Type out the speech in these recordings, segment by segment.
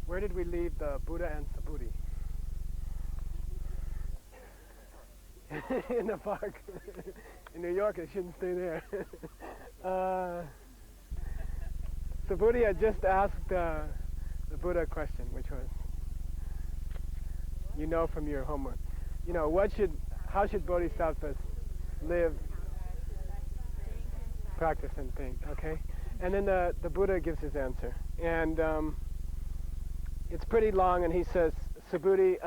Where did we leave the Buddha and Subhuti? In the park. In New York, it shouldn't stay there. Subhuti had just asked the Buddha a question, which was, you know from your homework, you know, how should bodhisattvas live, practice, and think, okay? And then the Buddha gives his answer. And it's pretty long, and he says, Subhuti,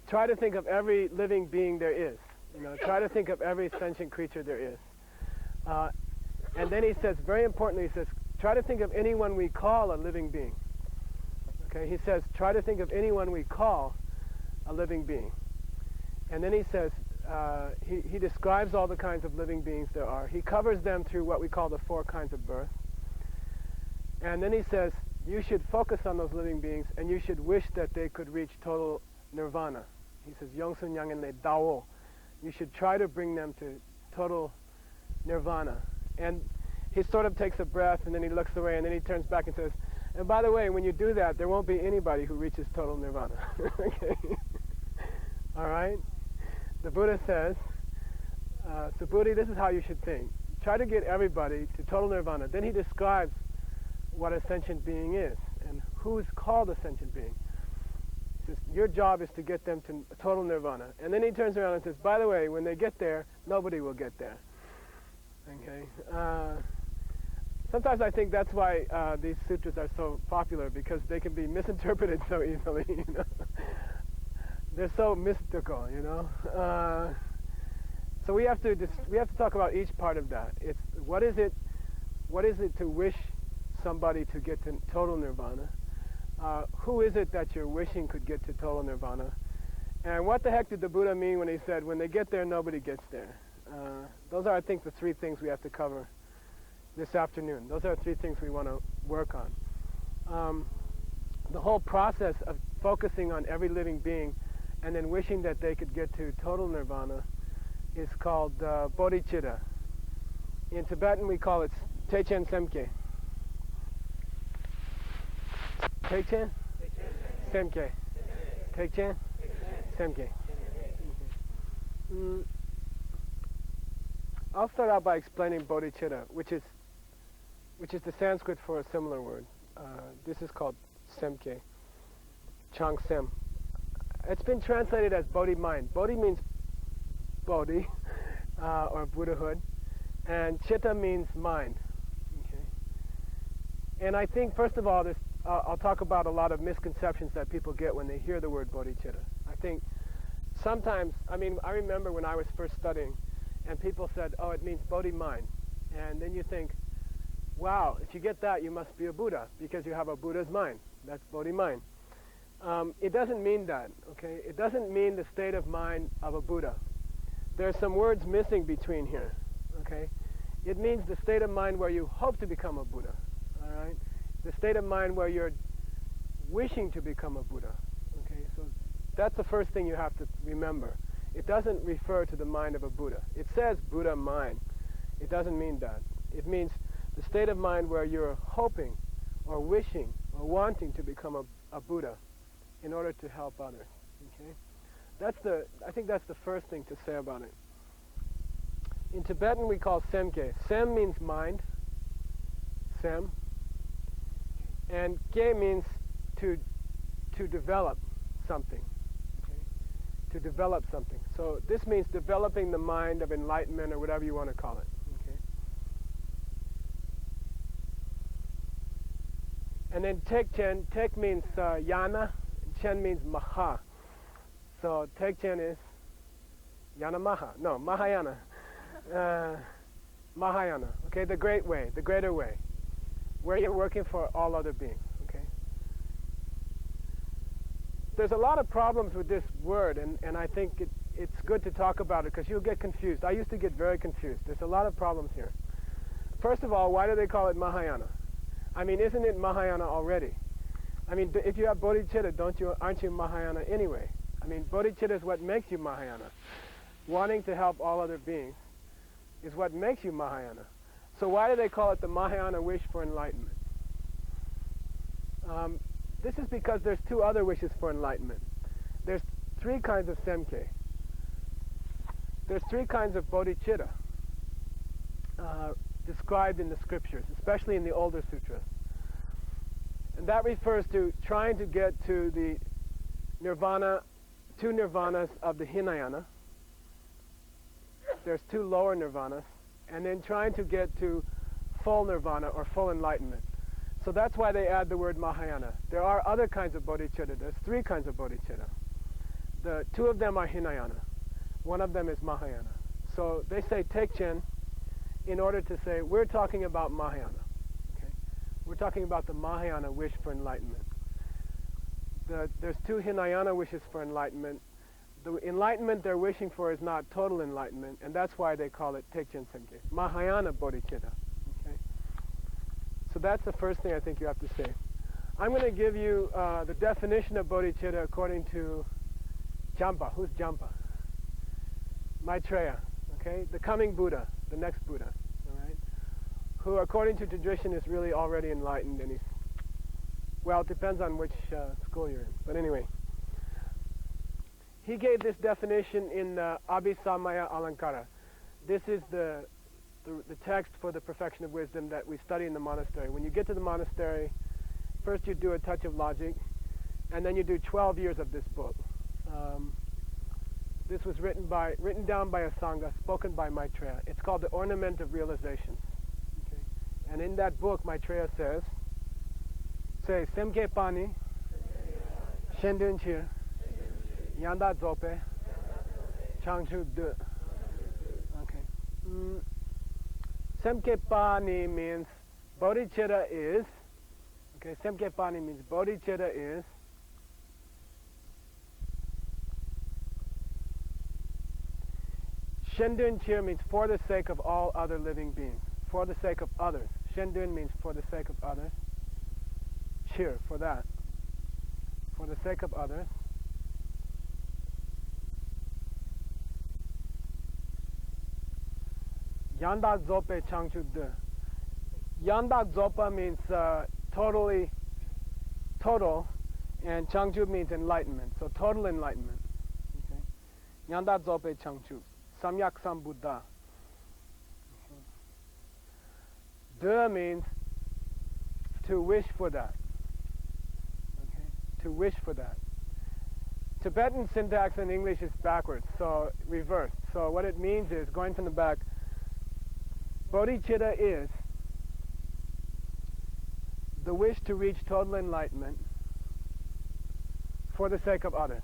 try to think of every living being there is. You know, try to think of every sentient creature there is. And then he says, very importantly, he says, try to think of anyone we call a living being. Okay, he says, try to think of anyone we call a living being. And then he says, he describes all the kinds of living beings there are. He covers them through what we call the 4 kinds of birth. And then he says, you should focus on those living beings, and you should wish that they could reach total nirvana. He says, Yongsun Yangen Le Dao. You should try to bring them to total nirvana. And he sort of takes a breath, and then he looks away, and then he turns back and says, and by the way, when you do that, there won't be anybody who reaches total nirvana. Okay? All right? The Buddha says, Subhuti, this is how you should think. Try to get everybody to total nirvana. Then he describes what a sentient being is and who's called a sentient being. He says, your job is to get them to total nirvana. And then he turns around and says, by the way, when they get there, nobody will get there. Okay? Sometimes I think that's why these sutras are so popular, because they can be misinterpreted so easily. You know? They're so mystical, you know. So we have to talk about each part of that. It's what is it to wish somebody to get to total nirvana? Who is it that you're wishing could get to total nirvana? And what the heck did the Buddha mean when he said, when they get there, nobody gets there? Those are, I think, the 3 things we have to cover this afternoon. Those are 3 things we want to work on. The whole process of focusing on every living being and then wishing that they could get to total nirvana is called bodhicitta. In Tibetan, we call it Teichen Semke. Teichen? Semke. Teichen? Semke. I'll start out by explaining bodhicitta, which is the Sanskrit for a similar word. This is called Semke, Chang Sem. It's been translated as Bodhi mind. Bodhi means Bodhi, or Buddhahood, and Chitta means mind. Okay? And I think, first of all, I'll talk about a lot of misconceptions that people get when they hear the word bodhicitta. I think sometimes, I remember when I was first studying, and people said, oh, it means Bodhi mind. And then you think, wow, if you get that, you must be a Buddha, because you have a Buddha's mind. That's Bodhi mind. It doesn't mean that, okay? It doesn't mean the state of mind of a Buddha. There's some words missing between here, okay? It means the state of mind where you hope to become a Buddha, all right? The state of mind where you're wishing to become a Buddha, okay? So that's the first thing you have to remember. It doesn't refer to the mind of a Buddha. It says Buddha mind. It doesn't mean that. It means the state of mind where you're hoping or wishing or wanting to become a Buddha in order to help others, okay? I think that's the first thing to say about it. In Tibetan we call Semke. Sem means mind, Sem, and Ge means to develop something, okay? to develop something. So this means developing the mind of enlightenment or whatever you want to call it. Okay. And then Tekchen, Tek means yana, Chen means maha. So Tekchen is yana maha, no, Mahayana. Mahayana, okay, the great way, the greater way, where you're working for all other beings, okay? There's a lot of problems with this word, and I think it's good to talk about it because you'll get confused. I used to get very confused. There's a lot of problems here. First of all, why do they call it Mahayana? I mean, isn't it Mahayana already? I mean, if you have bodhicitta, aren't you Mahayana anyway? I mean, bodhicitta is what makes you Mahayana. Wanting to help all other beings is what makes you Mahayana. So why do they call it the Mahayana wish for enlightenment? This is because there's two other wishes for enlightenment. There's three kinds of semke. There's three kinds of bodhicitta described in the scriptures, especially in the older sutras. And that refers to trying to get to the nirvana, two nirvanas of the Hinayana. There's two lower nirvanas, and then trying to get to full nirvana or full enlightenment. So that's why they add the word Mahayana. There are other kinds of bodhicitta. There's three kinds of bodhicitta. The two of them are Hinayana. One of them is Mahayana. So they say Tekchen in order to say we're talking about Mahayana. Okay? We're talking about the Mahayana wish for enlightenment. There's two Hinayana wishes for enlightenment. The enlightenment they're wishing for is not total enlightenment, and that's why they call it Tekchen Semke, Mahayana bodhicitta. Okay? So that's the first thing I think you have to say. I'm going to give you the definition of bodhicitta according to Jampa. Who's Jampa? Maitreya. Okay? The coming Buddha, the next Buddha. All right? Who, according to tradition, is really already enlightened, and well, it depends on which school you're in. But anyway. He gave this definition in Abhisamaya Alankara. This is the text for the perfection of wisdom that we study in the monastery. When you get to the monastery, first you do a touch of logic, and then you do 12 years of this book. This was written down by a Sangha, spoken by Maitreya. It's called The Ornament of Realizations. Okay? And in that book, Maitreya says, Semke Pani, Shendun Chir, Yanda Zope, Changchu De. Okay. Semke Pani means bodhicitta is. Okay, Semke Pani means bodhicitta is. Shendun Chir means for the sake of all other living beings. For the sake of others. Shendun means for the sake of others. Chir, for that. For the sake of others. Yanda Zope Changchu De. Yanda Zopa means totally, total, and Changchu means enlightenment, so total enlightenment. Okay? Yanda Zope Changchu. Samyak Sambuddha. De means to wish for that. Okay? To wish for that. Tibetan syntax in English is backwards, so reversed. So what it means is, going from the back, bodhicitta is the wish to reach total enlightenment for the sake of others.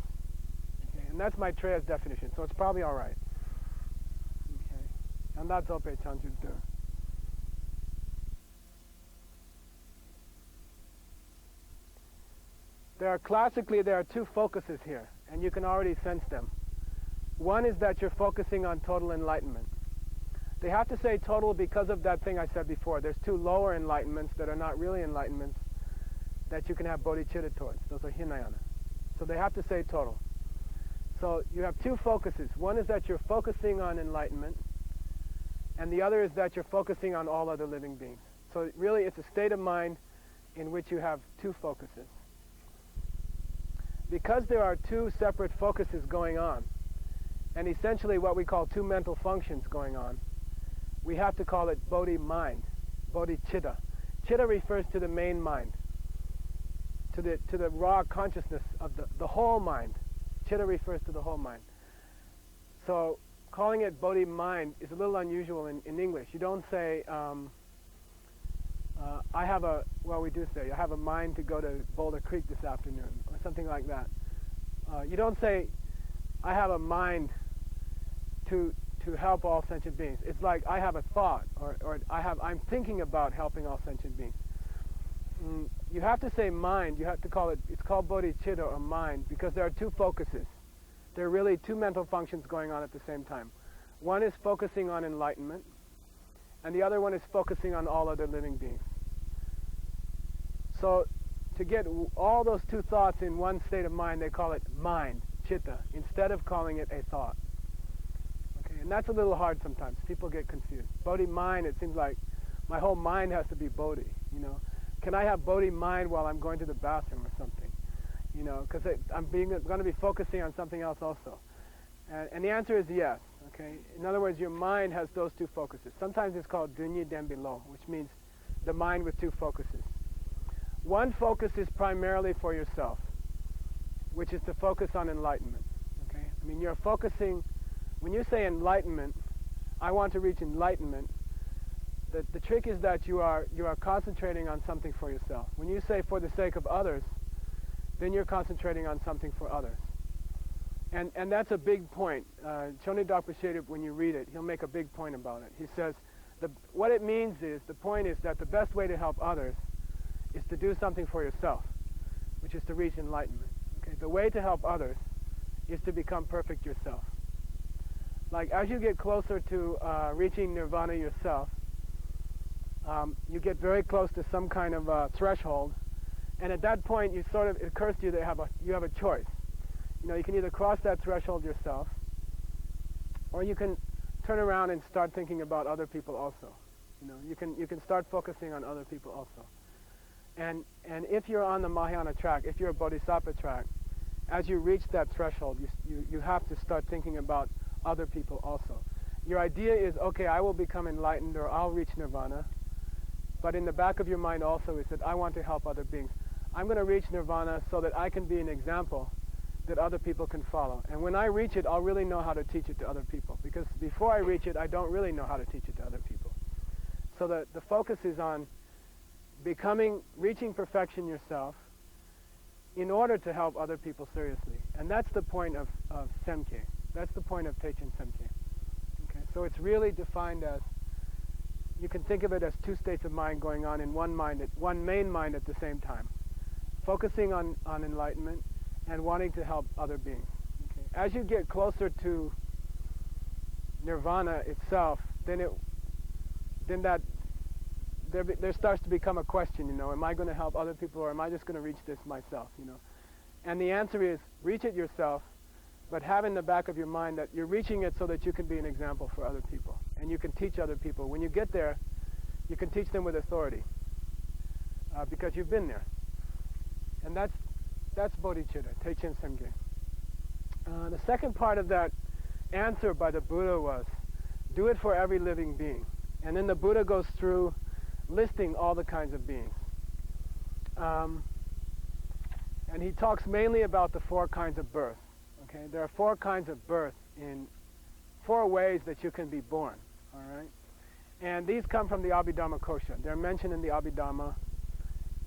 Okay? And that's Maitreya's definition, so it's probably all right. Okay? And that's Zope Changchu De. There are two focuses here, and you can already sense them. One is that you're focusing on total enlightenment. They have to say total because of that thing I said before. There's two lower enlightenments that are not really enlightenments that you can have bodhicitta towards. Those are Hinayana. So they have to say total. So you have two focuses. One is that you're focusing on enlightenment, and the other is that you're focusing on all other living beings. So really it's a state of mind in which you have two focuses. Because there are two separate focuses going on, and essentially what we call two mental functions going on, we have to call it bodhi mind, bodhicitta. Chitta refers to the main mind, to the raw consciousness of the whole mind. Chitta refers to the whole mind. So calling it Bodhi mind is a little unusual in English. You don't say, I have a, well, we do say, I have a mind to go to Boulder Creek this afternoon, or something like that. You don't say, I have a mind to help all sentient beings. It's like, I have a thought, or I'm thinking about helping all sentient beings. You have to say mind. You have to call it, it's called bodhicitta, or mind, because there are two focuses. There are really two mental functions going on at the same time. One is focusing on enlightenment, and the other one is focusing on all other living beings. So to get all those two thoughts in one state of mind, they call it mind, chitta, instead of calling it a thought. Okay, and that's a little hard sometimes. People get confused. Bodhi mind, it seems like my whole mind has to be bodhi, you know. Can I have bodhi mind while I'm going to the bathroom or something? You know, because I'm going to be focusing on something else also. And the answer is yes, okay? In other words, your mind has those two focuses. Sometimes it's called dunyi denbilo, which means the mind with two focuses. One focus is primarily for yourself, which is to focus on enlightenment, okay? I mean, you're focusing, when you say enlightenment, I want to reach enlightenment, the trick is that you are concentrating on something for yourself. When you say for the sake of others, then you're concentrating on something for others. And that's a big point. Choni Dogpa Shedip, when you read it, he'll make a big point about it. He says, what it means is, the point is that the best way to help others is to do something for yourself, which is to reach enlightenment. Okay? The way to help others is to become perfect yourself. Like, as you get closer to reaching nirvana yourself, you get very close to some kind of threshold, and at that point, it occurs to you that you have a choice. You know, you can either cross that threshold yourself, or you can turn around and start thinking about other people also. You know, you can start focusing on other people also. And if you're on the Mahayana track, if you're a Bodhisattva track, as you reach that threshold, you have to start thinking about other people also. Your idea is, okay, I will become enlightened, or I'll reach nirvana, but in the back of your mind also is that I want to help other beings. I'm going to reach nirvana so that I can be an example that other people can follow. And when I reach it, I'll really know how to teach it to other people, because before I reach it, I don't really know how to teach it to other people. So the focus is on reaching perfection yourself in order to help other people seriously. And that's the point of Semkye. That's the point of Teichin Semkye. Okay? So it's really defined as, you can think of it as two states of mind going on in one main mind at the same time. Focusing on enlightenment and wanting to help other beings. Okay? As you get closer to nirvana itself, there starts to become a question, you know, am I going to help other people, or am I just going to reach this myself, you know? And the answer is, reach it yourself, but have in the back of your mind that you're reaching it so that you can be an example for other people, and you can teach other people. When you get there, you can teach them with authority, because you've been there. And that's bodhicitta, Teichin Semkye. The second part of that answer by the Buddha was, do it for every living being. And then the Buddha goes through listing all the kinds of beings. And he talks mainly about the 4 kinds of birth. Okay? There are 4 kinds of birth in 4 ways that you can be born. All right? And these come from the Abhidharma Kosha. They're mentioned in the Abhidharma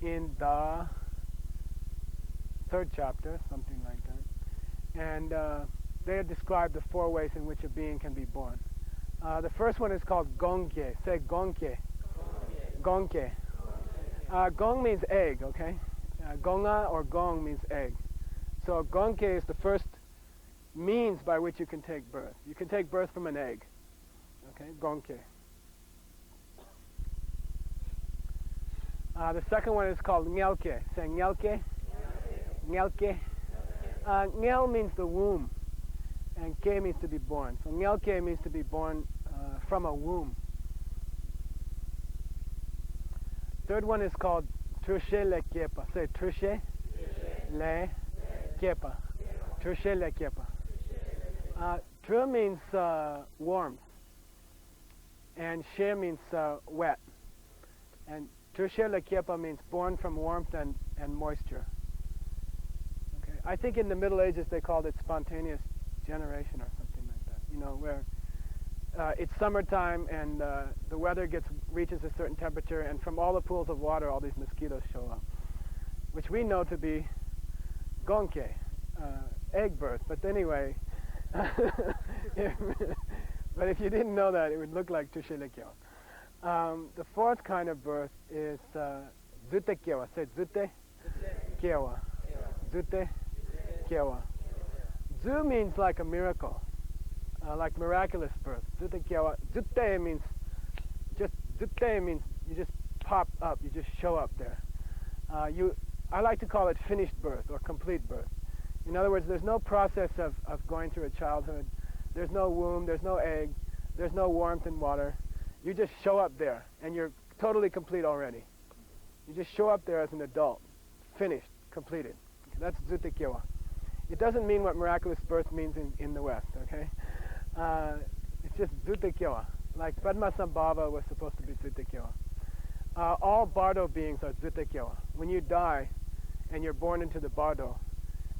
in the 3rd chapter, something like that. And they describe the 4 ways in which a being can be born. The first one is called Gongke. Say Gongke. Gongke. Gong means egg, okay? Gonga or Gong means egg. So Gongke is the first means by which you can take birth. You can take birth from an egg. Okay, Gongke. The second one is called Ngelke. Say Ngelke. Ngelke. Ngel means the womb, and Ke means to be born. So Ngelke means to be born from a womb. Third one is called Trushe le Kepa. Say Trushe le Kepa. Trushe le Kepa. Tru means warmth, and She means wet. And Trushe le Kepa means born from warmth and moisture. Okay. I think in the Middle Ages they called it spontaneous generation or something like that. you know, where it's summertime and the weather reaches a certain temperature, and from all the pools of water, all these mosquitoes show up, which we know to be gonke, egg birth. But anyway, but if you didn't know that, it would look like tushelekyo. The fourth kind of birth is zute kyewa. Say zute kyewa. Zute kyewa. Zu means like a miracle, like miraculous birth. Zute kyewa. Zute means you just pop up, you just show up there. I like to call it finished birth or complete birth. In other words, there's no process of going through a childhood. There's no womb, there's no egg, there's no warmth and water. You just show up there, and you're totally complete already. You just show up there as an adult, finished, completed. That's zute kyewa. It doesn't mean what miraculous birth means in the West, okay? It's just zute kyewa. Like Padmasambhava was supposed to be zute kyewa. All bardo beings are zute kyewa. When you die and you're born into the bardo,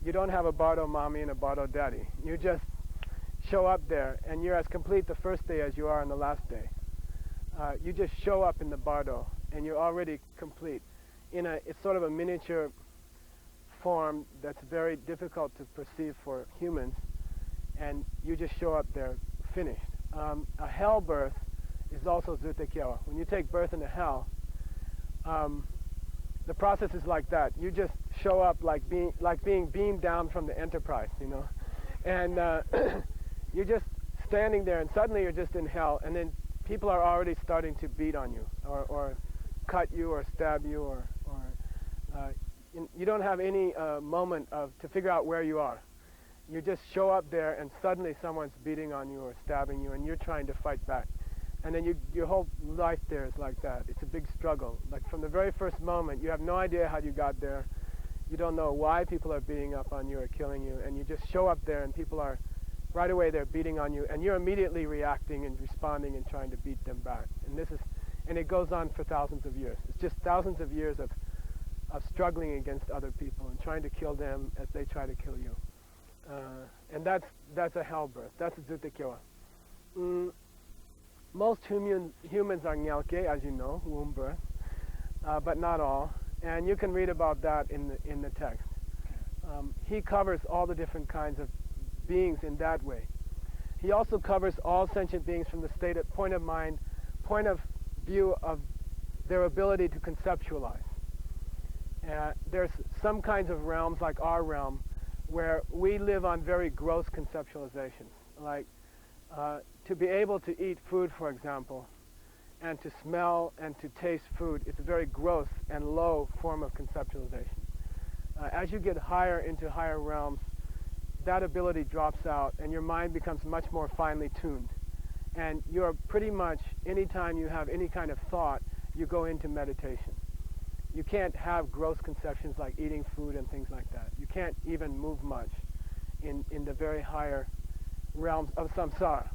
you don't have a bardo mommy and a bardo daddy. You just show up there, and you're as complete the first day as you are on the last day. You just show up in the bardo, and you're already complete. It's sort of a miniature form that's very difficult to perceive for humans, and you just show up there finished. A hell birth is also zute kyewa. When you take birth in a hell, the process is like that. You just show up like being beamed down from the Enterprise, you know, and you're just standing there, and suddenly you're just in hell, and then people are already starting to beat on you, or cut you, or stab you, or you don't have any moment to figure out where you are. You just show up there, and suddenly someone's beating on you or stabbing you, and you're trying to fight back. And then your whole life there is like that. It's a big struggle. Like from the very first moment, you have no idea how you got there. You don't know why people are beating up on you or killing you, and you just show up there, and people are, right away they're beating on you, and you're immediately reacting and responding and trying to beat them back. And it goes on for thousands of years. It's just thousands of years of struggling against other people and trying to kill them as they try to kill you. And that's a hell birth. That's a zute kyewa. Most humans are nyalke, as you know, womb birth, but not all. And you can read about that in the text. He covers all the different kinds of beings in that way. He also covers all sentient beings from the point of view of their ability to conceptualize. There's some kinds of realms, like our realm, where we live on very gross conceptualizations, like to be able to eat food, for example, and to smell and to taste food. It's a very gross and low form of conceptualization. As you get higher into higher realms, that ability drops out, and your mind becomes much more finely tuned. And you're pretty much, anytime you have any kind of thought, you go into meditation. You can't have gross conceptions like eating food and things like that. You can't even move much in the very higher realms of samsara.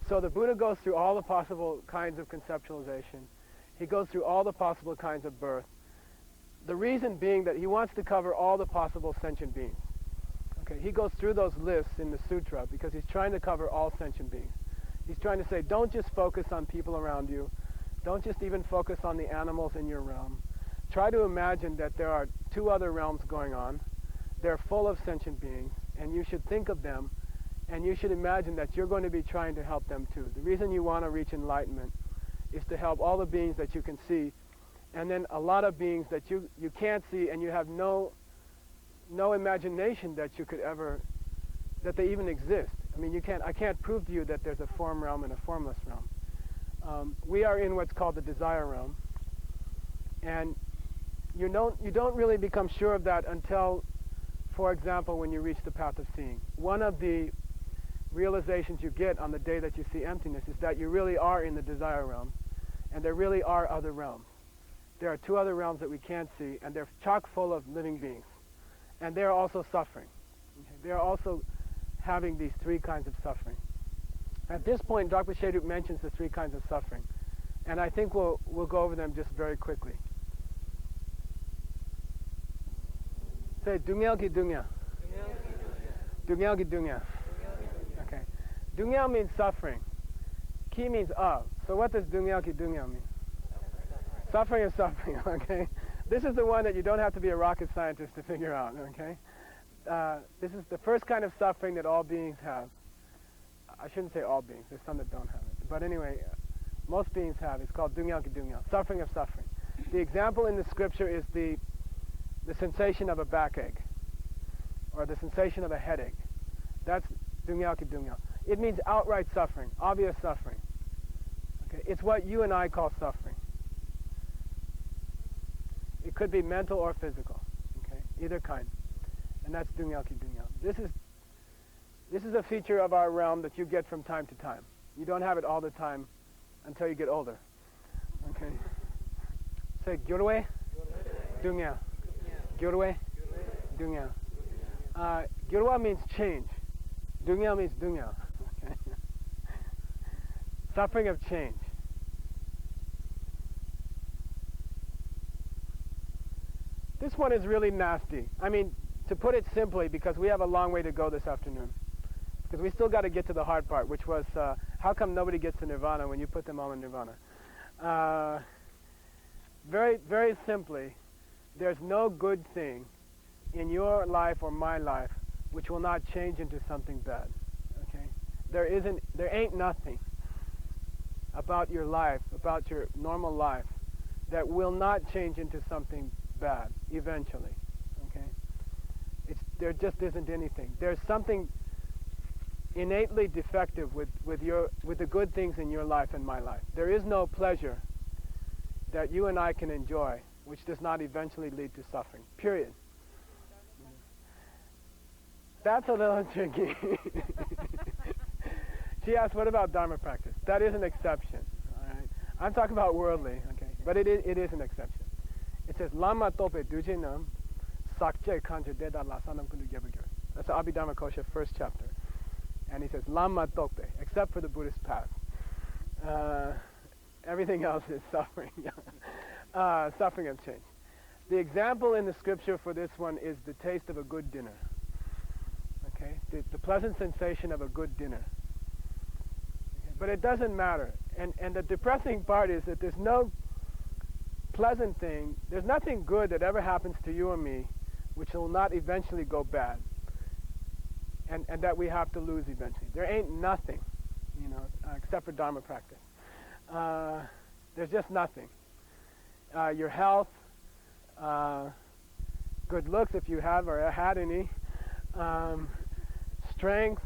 So the Buddha goes through all the possible kinds of conceptualization. He goes through all the possible kinds of birth. The reason being that he wants to cover all the possible sentient beings. Okay, he goes through those lists in the sutra because he's trying to cover all sentient beings. He's trying to say, don't just focus on people around you. Don't just even focus on the animals in your realm. Try to imagine that there are 2 other realms going on. They're full of sentient beings, and you should think of them, and you should imagine that you're going to be trying to help them too. The reason you want to reach enlightenment is to help all the beings that you can see, and then a lot of beings that you can't see, and you have no imagination that you could ever, that they even exist. I mean, I can't prove to you that there's a form realm and a formless realm. We are in what's called the desire realm, and you don't really become sure of that until, for example, when you reach the path of seeing. One of the realizations you get on the day that you see emptiness is that you really are in the desire realm, and there really are other realms. There are 2 other realms that we can't see, and they're chock full of living beings. And they're also suffering. Okay? They're also having these 3 kinds of suffering. At this point, Dr. Sheduk mentions the 3 kinds of suffering, and I think we'll go over them just very quickly. Say, Dungyal ki Dunya. Dungyal ki Dunya. Okay. Dungyal means suffering. Ki means of. So what does dungyal ki dungyal mean? Suffering is suffering, okay? This is the one that you don't have to be a rocket scientist to figure out, okay? This is the first kind of suffering that all beings have. I shouldn't say all beings, there's some that don't have it. But anyway, most beings have. It's called dungyal ki dungyal, suffering of suffering. The example in the scripture is the sensation of a backache, or the sensation of a headache. That's dungyal ki dungyal. It means outright suffering, obvious suffering. Okay? It's what you and I call suffering. It could be mental or physical, okay? Either kind. And that's dungyal ki dungyal. This is a feature of our realm that you get from time to time. You don't have it all the time until you get older. Okay? Say gyurwe, dungyal. Gyurwe, dungyal. Gyurwa means change. Dungyal means dungyal. Okay? Suffering of change. This one is really nasty. I mean, to put it simply, because we have a long way to go this afternoon. Because we still got to get to the hard part, which was how come nobody gets to nirvana when you put them all in nirvana? Very, very simply, there's no good thing in your life or my life which will not change into something bad. Okay? There ain't nothing about your life, about your normal life, that will not change into something bad eventually. Okay? There just isn't anything. There's something innately defective with the good things in your life and my life. There is no pleasure that you and I can enjoy which does not eventually lead to suffering. Period. That's a little tricky. She asked, what about Dharma practice? That is an exception. All right? I'm talking about worldly, okay? But it is an exception. It says, Lama tope dujinam sakche kanje deda lasanam kundu gebagir. That's the Abhidharma Kosha, first chapter. And he says, Lama tope, except for the Buddhist path. Everything else is suffering. Suffering of change. The example in the scripture for this one is the taste of a good dinner. Okay? The pleasant sensation of a good dinner. Okay? But it doesn't matter. And the depressing part is that there's no pleasant thing, there's nothing good that ever happens to you or me which will not eventually go bad. And that we have to lose eventually. There ain't nothing, except for Dharma practice. There's just nothing. Your health, good looks if you have or had any, strength,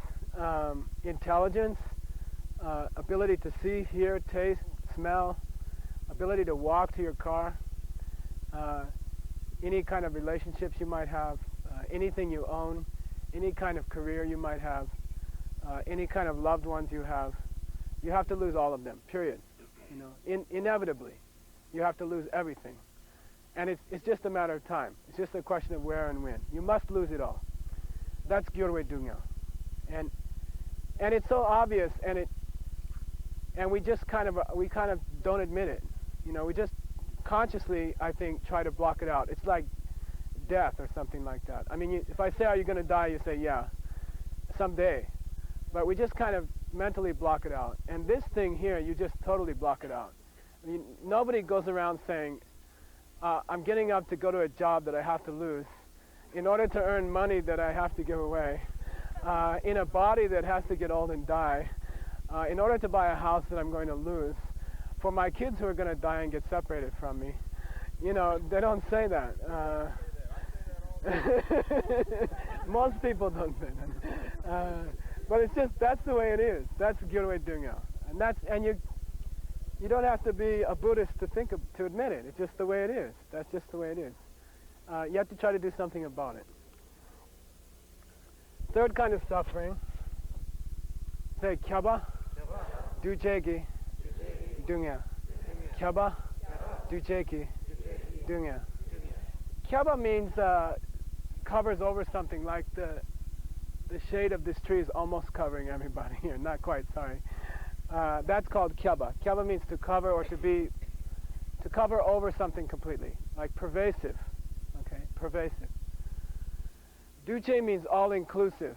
intelligence, ability to see, hear, taste, smell, ability to walk to your car, any kind of relationships you might have, anything you own, any kind of career you might have, any kind of loved ones you have to lose all of them, period. Inevitably, you have to lose everything. And it's just a matter of time. It's just a question of where and when. You must lose it all. That's Gyurwe Dungyal. And it's so obvious, and we kind of don't admit it. We just consciously, I think, try to block it out. It's like death or something like that. I mean, if I say, are you going to die, you say, yeah, someday. But we just kind of mentally block it out. And this thing here, you just totally block it out. I mean, nobody goes around saying, I'm getting up to go to a job that I have to lose in order to earn money that I have to give away, in a body that has to get old and die, in order to buy a house that I'm going to lose, for my kids who are going to die and get separated from me. They don't say that. Most people don't say that. But it's just, that's the way it is. That's Gyurwe Dungyal. And you don't have to be a Buddhist to admit it. It's just the way it is. That's just the way it is. You have to try to do something about it. Third kind of suffering. Say kyaba, dujegi, dungyal. Kyaba, dujegi, dungyal. Kyaba means covers over something, like the shade of this tree is almost covering everybody here. Not quite, sorry. That's called kyaba. Kyaba means to cover or to cover over something completely, like pervasive. Okay, pervasive. Duce means all-inclusive.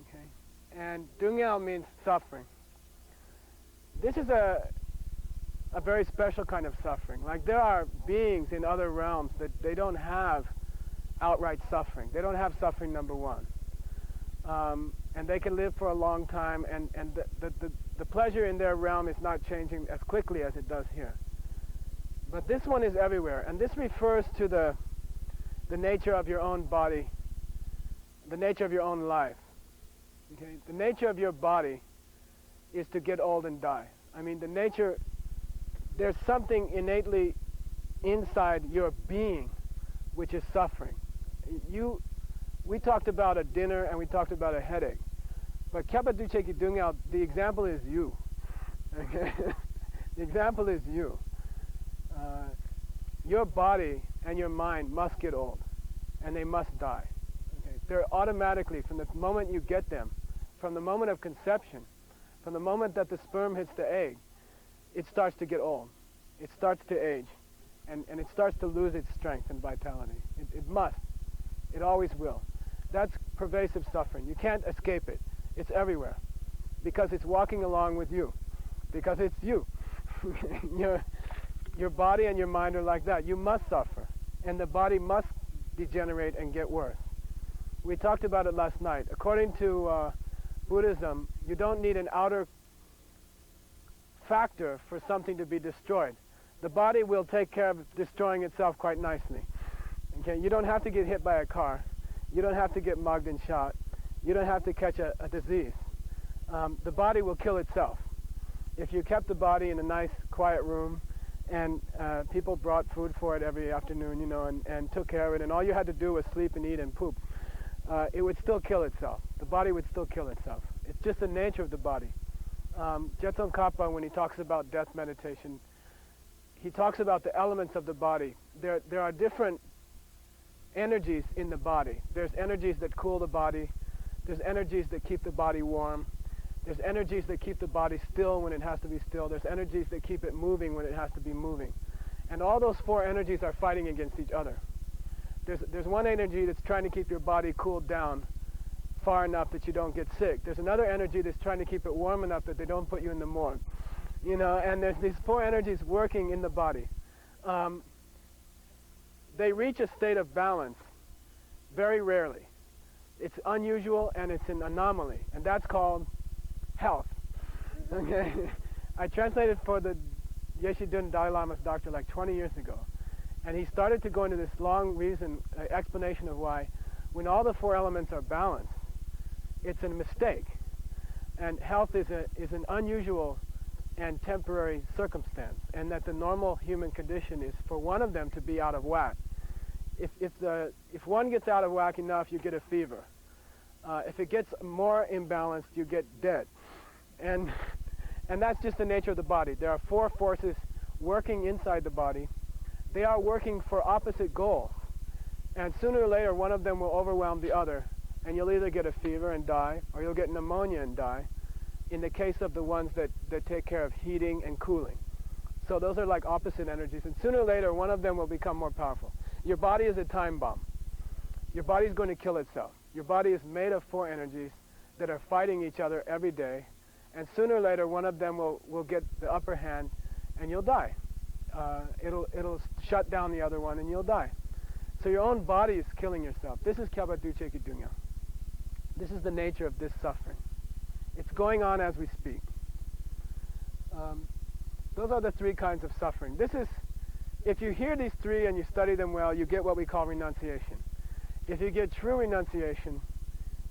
Okay, And Dungyal means suffering. This is a very special kind of suffering. Like there are beings in other realms that they don't have outright suffering. They don't have suffering number one. And they can live for a long time, and the pleasure in their realm is not changing as quickly as it does here. But this one is everywhere, and this refers to the nature of your own body, the nature of your own life. Okay? The nature of your body is to get old and die. I mean, there's something innately inside your being which is suffering. We talked about a dinner and we talked about a headache. But Khyapa Ducheki Dungyal, the example is you. Okay? The example is you. Your body and your mind must get old, and they must die. Okay? They're automatically, from the moment you get them, from the moment of conception, from the moment that the sperm hits the egg, it starts to get old. It starts to age, and it starts to lose its strength and vitality. It must. It always will. That's pervasive suffering. You can't escape it. It's everywhere, because it's walking along with you, because it's you. Your body and your mind are like that. You must suffer, and the body must degenerate and get worse. We talked about it last night. According to Buddhism, you don't need an outer factor for something to be destroyed. The body will take care of destroying itself quite nicely. Okay? You don't have to get hit by a car. You don't have to get mugged and shot. You don't have to catch a disease. The body will kill itself. If you kept the body in a nice, quiet room, and people brought food for it every afternoon, and took care of it, and all you had to do was sleep and eat and poop, it would still kill itself. The body would still kill itself. It's just the nature of the body. Jetson Kappa, when he talks about death meditation, he talks about the elements of the body. There are different energies in the body. There's energies that cool the body. There's energies that keep the body warm. There's energies that keep the body still when it has to be still. There's energies that keep it moving when it has to be moving. And all those four energies are fighting against each other. There's one energy that's trying to keep your body cooled down far enough that you don't get sick. There's another energy that's trying to keep it warm enough that they don't put you in the morgue. And there's these four energies working in the body. They reach a state of balance very rarely. It's unusual and it's an anomaly, and that's called health. Okay? I translated for the Yeshidun Dalai Lama's doctor like 20 years ago, and he started to go into this long explanation of why, when all the four elements are balanced, it's a mistake, and health is an unusual and temporary circumstance, and that the normal human condition is for one of them to be out of whack. If one gets out of whack enough, you get a fever. If it gets more imbalanced, you get dead. And that's just the nature of the body. There are four forces working inside the body. They are working for opposite goals. And sooner or later, one of them will overwhelm the other, and you'll either get a fever and die, or you'll get pneumonia and die, in the case of the ones that take care of heating and cooling. So those are like opposite energies, and sooner or later, one of them will become more powerful. Your body is a time bomb. Your body is going to kill itself. Your body is made of four energies that are fighting each other every day, and sooner or later one of them will get the upper hand, and you'll die. It'll shut down the other one, and you'll die. So your own body is killing yourself. This is Khyapa Ducheki Dungyal. This is the nature of this suffering. It's going on as we speak. Those are the three kinds of suffering. If you hear these three and you study them well, you get what we call renunciation. If you get true renunciation,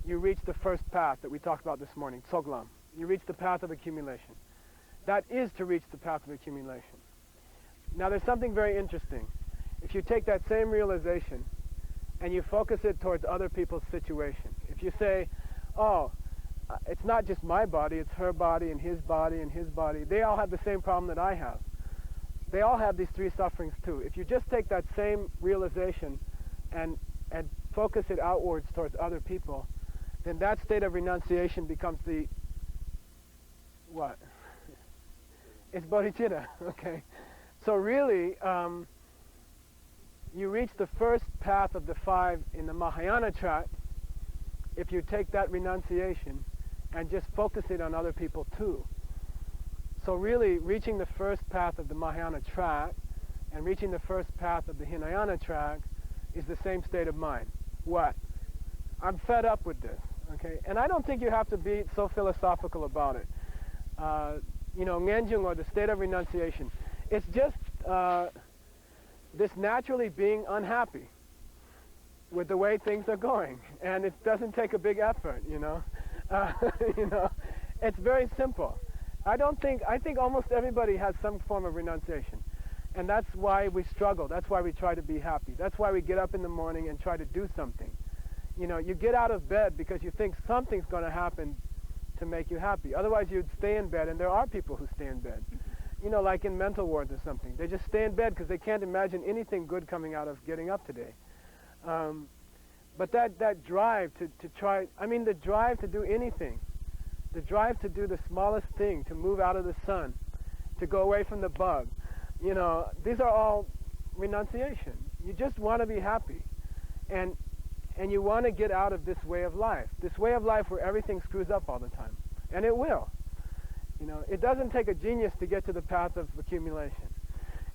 you reach the first path that we talked about this morning, Tsoglam. You reach the path of accumulation. That is to reach the path of accumulation. Now there's something very interesting. If you take that same realization and you focus it towards other people's situation, if you say, it's not just my body, it's her body and his body and his body. They all have the same problem that I have. They all have these three sufferings too. If you just take that same realization and focus it outwards towards other people, then that state of renunciation becomes what? It's bodhicitta, okay? So really, you reach the first path of the five in the Mahayana tract if you take that renunciation and just focusing on other people too. So really, reaching the first path of the Mahayana track and reaching the first path of the Hinayana track is the same state of mind. What? I'm fed up with this, okay? And I don't think you have to be so philosophical about it. Ngenjung, or the state of renunciation, it's just this naturally being unhappy with the way things are going, and it doesn't take a big effort, It's very simple. I think almost everybody has some form of renunciation, and that's why we struggle. That's why we try to be happy. That's why we get up in the morning and try to do something. You get out of bed because you think something's going to happen to make you happy. Otherwise, you'd stay in bed, and there are people who stay in bed. Like in mental wards or something. They just stay in bed because they can't imagine anything good coming out of getting up today. But that drive to try, the drive to do anything, the drive to do the smallest thing, to move out of the sun, to go away from the bug, these are all renunciation. You just want to be happy. And you want to get out of this way of life where everything screws up all the time. And it will. It doesn't take a genius to get to the path of accumulation.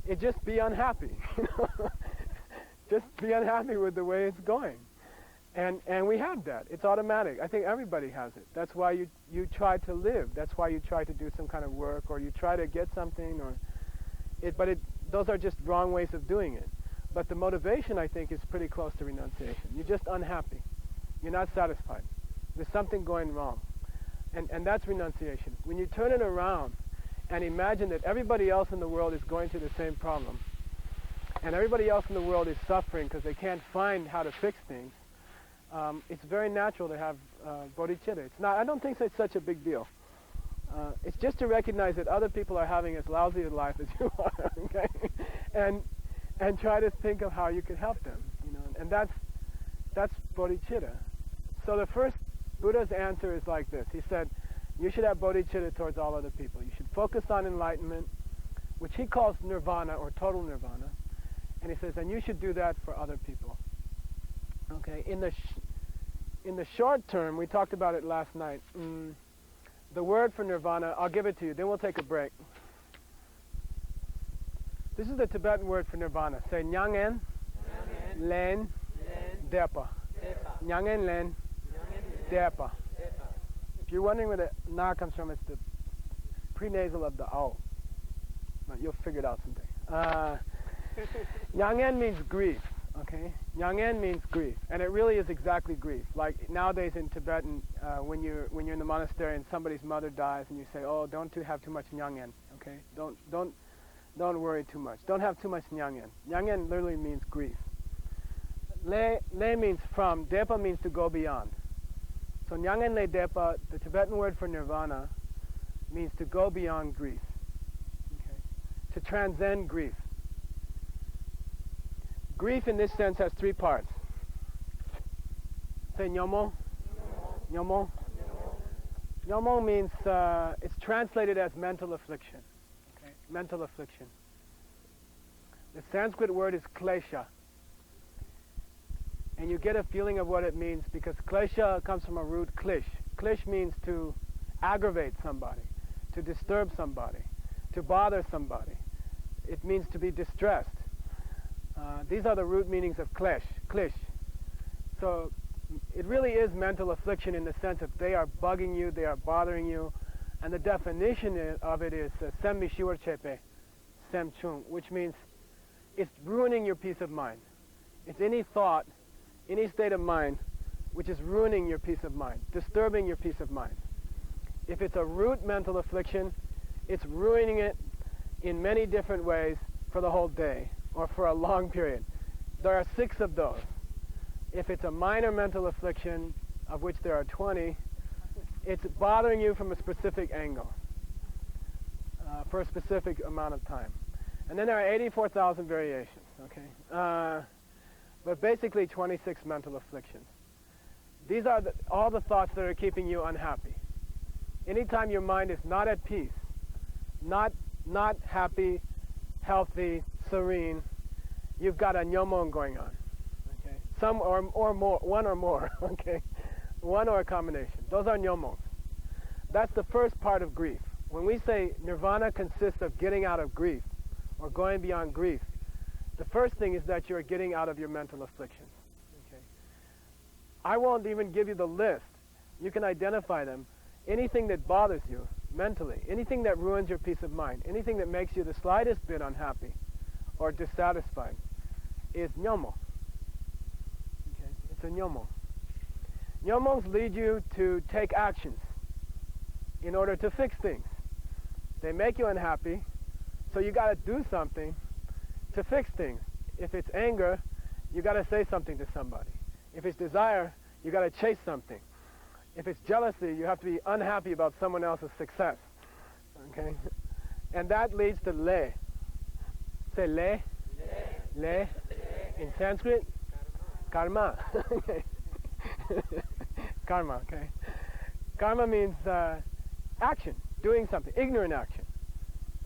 It just be unhappy. Just be unhappy with the way it's going. And we have that. It's automatic. I think everybody has it. That's why you try to live. That's why you try to do some kind of work, or you try to get something, those are just wrong ways of doing it. But the motivation, I think, is pretty close to renunciation. You're just unhappy. You're not satisfied. There's something going wrong. And that's renunciation. When you turn it around and imagine that everybody else in the world is going through the same problem, and everybody else in the world is suffering because they can't find how to fix things, it's very natural to have bodhicitta. It's not. I don't think it's such a big deal. It's just to recognize that other people are having as lousy a life as you are, okay? And try to think of how you could help them, And that's bodhicitta. So the first Buddha's answer is like this. He said, you should have bodhicitta towards all other people. You should focus on enlightenment, which he calls nirvana or total nirvana. And he says, and you should do that for other people. Okay, in the short term, we talked about it last night. The word for nirvana, I'll give it to you, then we'll take a break. This is the Tibetan word for nirvana. Say Nyangen, Len, Depa. Nyangen, Len, Depa. If you're wondering where the na comes from, it's the prenasal of the ao. You'll figure it out someday. Nyangen means grief. Okay, Nyangen means grief, and it really is exactly grief. Like nowadays in Tibetan, when you're in the monastery and somebody's mother dies, and you say, "Oh, don't have too much Nyangen." Okay, don't worry too much. Don't have too much Nyangen. Nyangen literally means grief. Le means from. Depa means to go beyond. So Nyangen le Depa, the Tibetan word for nirvana, means to go beyond grief. Okay, to transcend grief. Grief in this sense has three parts. Say nyomo. Nyomo. Nyomo means, it's translated as mental affliction. Okay? Mental affliction. The Sanskrit word is klesha. And you get a feeling of what it means because klesha comes from a root klish. Klish means to aggravate somebody, to disturb somebody, to bother somebody. It means to be distressed. These are the root meanings of klish. So it really is mental affliction in the sense that they are bugging you, they are bothering you, and the definition of it is sem mishiwar chepe, sem chung, which means it's ruining your peace of mind. It's any thought, any state of mind which is ruining your peace of mind, disturbing your peace of mind. If it's a root mental affliction, it's ruining it in many different ways for the whole day or for a long period. There are 6 of those. If it's a minor mental affliction, of which there are 20, it's bothering you from a specific angle for a specific amount of time. And then there are 84,000 variations, okay? But basically 26 mental afflictions. These are all the thoughts that are keeping you unhappy. Anytime your mind is not at peace, not happy, healthy, serene, you've got a nyomon going on. Okay? Some or more, one or more, okay? One or a combination. Those are nyomons. That's the first part of grief. When we say nirvana consists of getting out of grief or going beyond grief, the first thing is that you're getting out of your mental afflictions. Okay? I won't even give you the list. You can identify them. Anything that bothers you mentally, anything that ruins your peace of mind, anything that makes you the slightest bit unhappy or dissatisfied is nyomo. Okay? It's a nyomo. Nyomos lead you to take actions in order to fix things. They make you unhappy, so you got to do something to fix things. If it's anger, you got to say something to somebody. If it's desire, you got to chase something. If it's jealousy, you have to be unhappy about someone else's success. Okay? And that leads to le. Say le. Le. In Sanskrit? Karma. Okay. Karma, okay. Karma means action, doing something, ignorant action.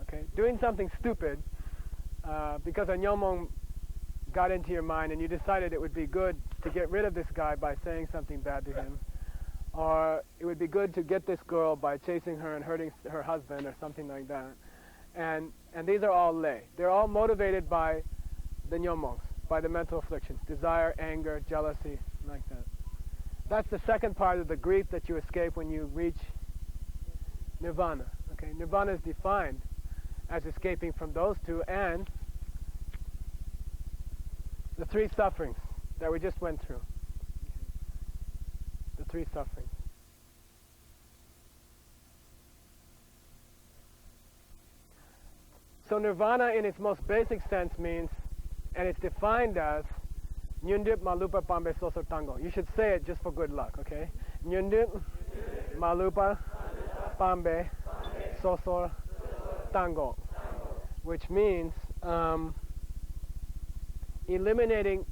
Okay? Doing something stupid because a nyomon got into your mind and you decided it would be good to get rid of this guy by saying something bad to him. Or it would be good to get this girl by chasing her and hurting her husband or something like that. And these are all lay. They're all motivated by the nyomos, by the mental afflictions, desire, anger, jealousy, like that. That's the second part of the grief that you escape when you reach nirvana. Okay? Nirvana is defined as escaping from those two and the three sufferings that we just went through. The three sufferings. So nirvana in its most basic sense means, and it's defined as Nyundip Malupa Pambe Sosor Tango. You should say it just for good luck, okay? Nyundip Malupa Pambe Sosor Tango. Which means eliminating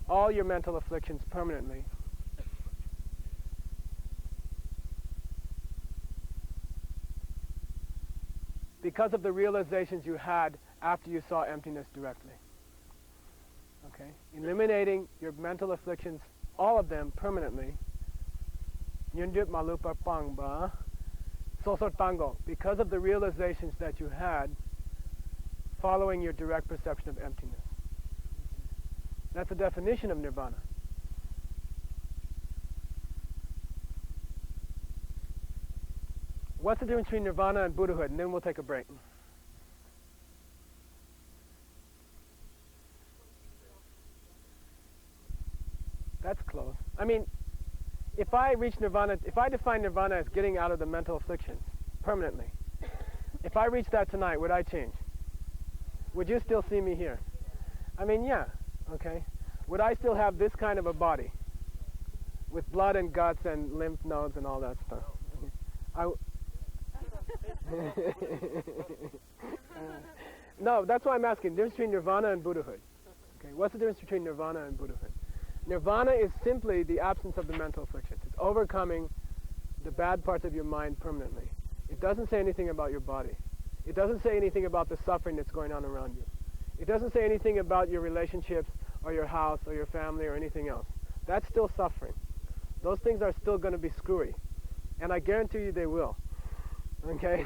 all your mental afflictions permanently. Because of the realizations you had after you saw emptiness directly. Okay? Eliminating your mental afflictions, all of them permanently. Nyundip Malupa Pangba Sosor Tango. Because of the realizations that you had following your direct perception of emptiness. That's the definition of nirvana. What's the difference between nirvana and Buddhahood? And then we'll take a break. That's close. I mean, if I reach nirvana, if I define nirvana as getting out of the mental afflictions permanently, if I reach that tonight, would I change? Would you still see me here? I mean, yeah, okay. Would I still have this kind of a body with blood and guts and lymph nodes and all that stuff? No, that's why I'm asking. The difference between nirvana and Buddhahood. Okay, what's the difference between nirvana and Buddhahood? Nirvana is simply the absence of the mental afflictions. It's overcoming the bad parts of your mind permanently. It doesn't say anything about your body. It doesn't say anything about the suffering that's going on around you. It doesn't say anything about your relationships or your house or your family or anything else. That's still suffering. Those things are still going to be screwy. And I guarantee you they will. Okay?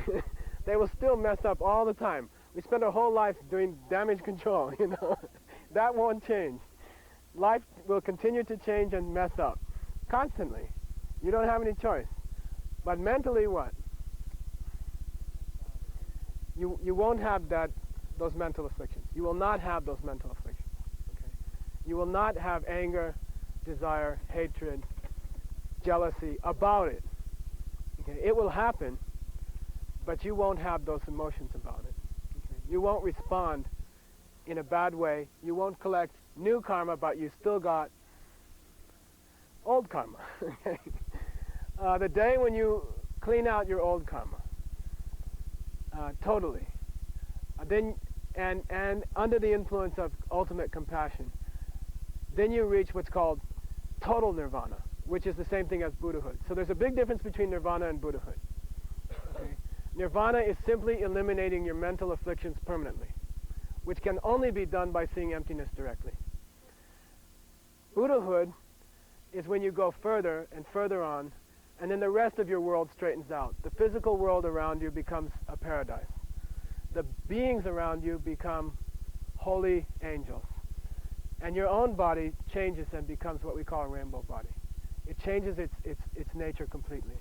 They will still mess up all the time. We spend our whole life doing damage control, you know. That won't change. Life will continue to change and mess up. Constantly. You don't have any choice. But mentally what? You won't have those mental afflictions. You will not have those mental afflictions. Okay? You will not have anger, desire, hatred, jealousy about it. Okay? It will happen, but you won't have those emotions about it. Okay? You won't respond in a bad way. You won't collect new karma, but you still got old karma. Okay? The day when you clean out your old karma, totally, then and under the influence of ultimate compassion, then you reach what's called total nirvana, which is the same thing as Buddhahood. So there's a big difference between nirvana and Buddhahood. Okay? Nirvana is simply eliminating your mental afflictions permanently, which can only be done by seeing emptiness directly. Buddhahood is when you go further and further on and then the rest of your world straightens out. The physical world around you becomes a paradise. The beings around you become holy angels. And your own body changes and becomes what we call a rainbow body. It changes its nature completely.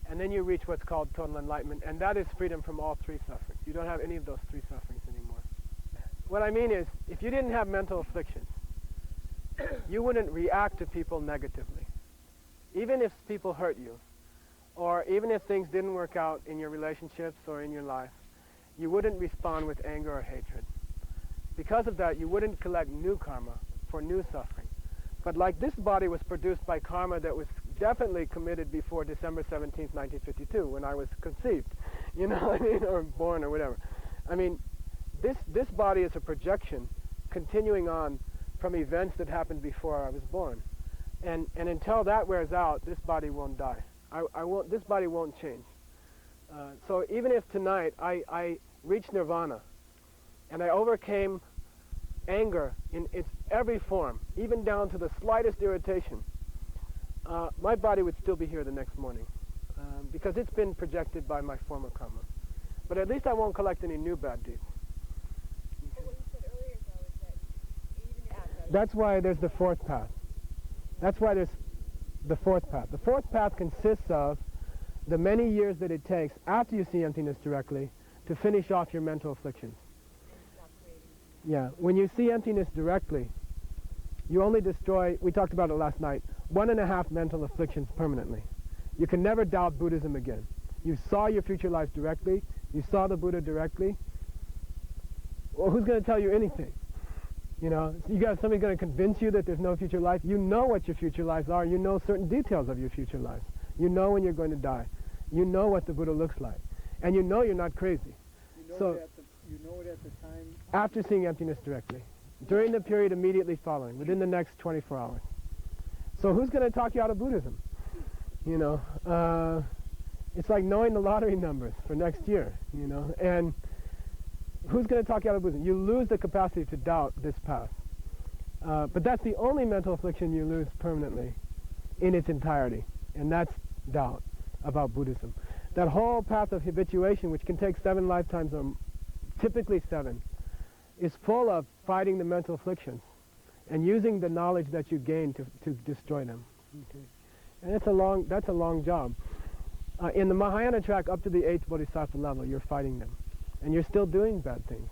And then you reach what's called total enlightenment, and that is freedom from all three sufferings. You don't have any of those three sufferings anymore. What I mean is, if you didn't have mental afflictions, you wouldn't react to people negatively. Even if people hurt you, or even if things didn't work out in your relationships or in your life, you wouldn't respond with anger or hatred. Because of that, you wouldn't collect new karma for new suffering. But like this body was produced by karma that was definitely committed before December 17th, 1952, when I was conceived, you know what I mean, or born or whatever. I mean, this body is a projection continuing on from events that happened before I was born. And until that wears out, this body won't die. This body won't change. So even if tonight I reached nirvana, and I overcame anger in its every form, even down to the slightest irritation, my body would still be here the next morning, because it's been projected by my former karma. But at least I won't collect any new bad deeds. What you said earlier, though, is that even That's why there's the fourth path. That's why there's the fourth path. The fourth path consists of the many years that it takes after you see emptiness directly to finish off your mental afflictions. Yeah, when you see emptiness directly, you only destroy, we talked about it last night, 1.5 mental afflictions permanently. You can never doubt Buddhism again. You saw your future life directly, you saw the Buddha directly. Well, who's going to tell you anything? You know, you got somebody going to convince you that there's no future life. You know what your future lives are. You know certain details of your future lives. You know when you're going to die. You know what the Buddha looks like. And you know you're not crazy. You know it at the time? After seeing emptiness directly. During the period immediately following, within the next 24 hours. So who's going to talk you out of Buddhism? You know, it's like knowing the lottery numbers for next year, you know. And who's going to talk you out of Buddhism? You lose the capacity to doubt this path. But that's the only mental affliction you lose permanently in its entirety. And that's doubt about Buddhism. That whole path of habituation, which can take 7 lifetimes, or typically 7, is full of fighting the mental afflictions and using the knowledge that you gain to destroy them. Okay. And that's a long job. In the Mahayana track, up to the 8th Bodhisattva level, you're fighting them. And you're still doing bad things.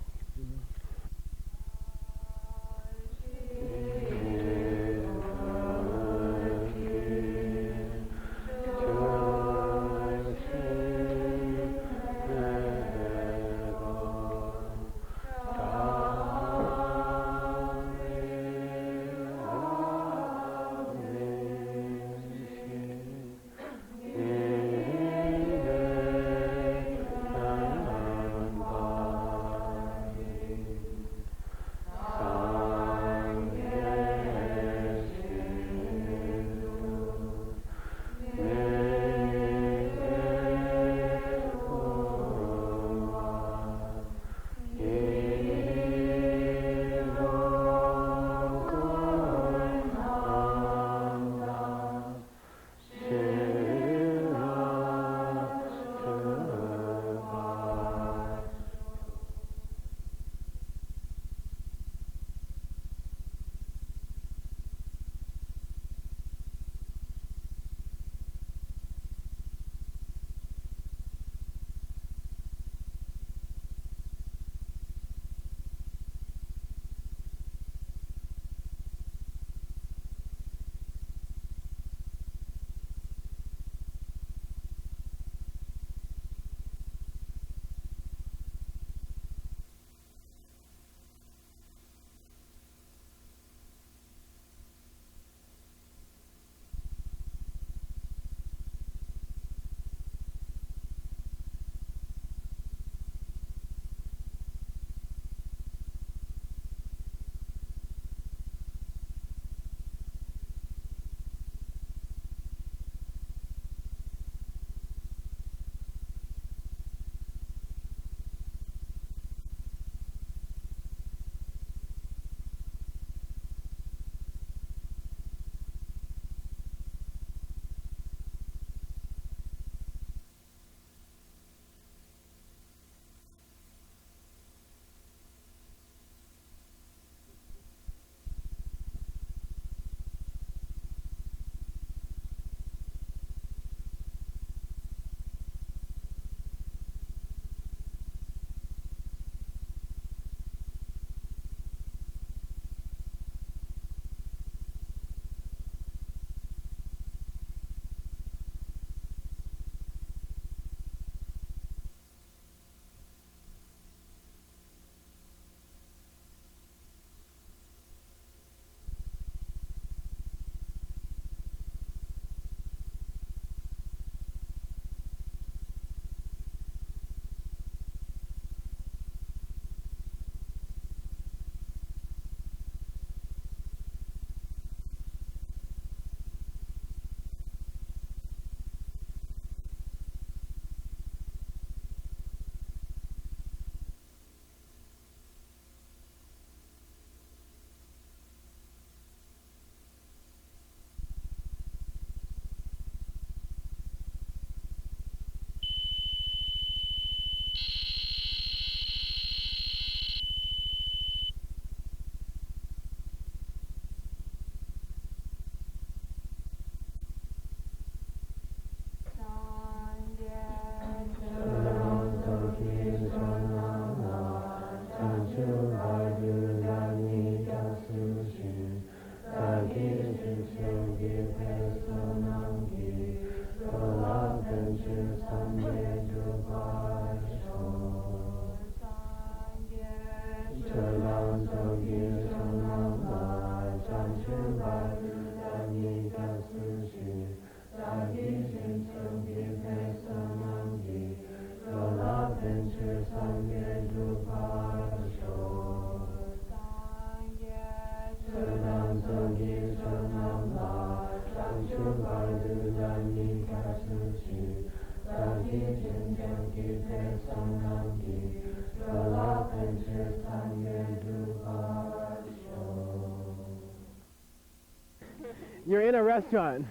You're in a restaurant,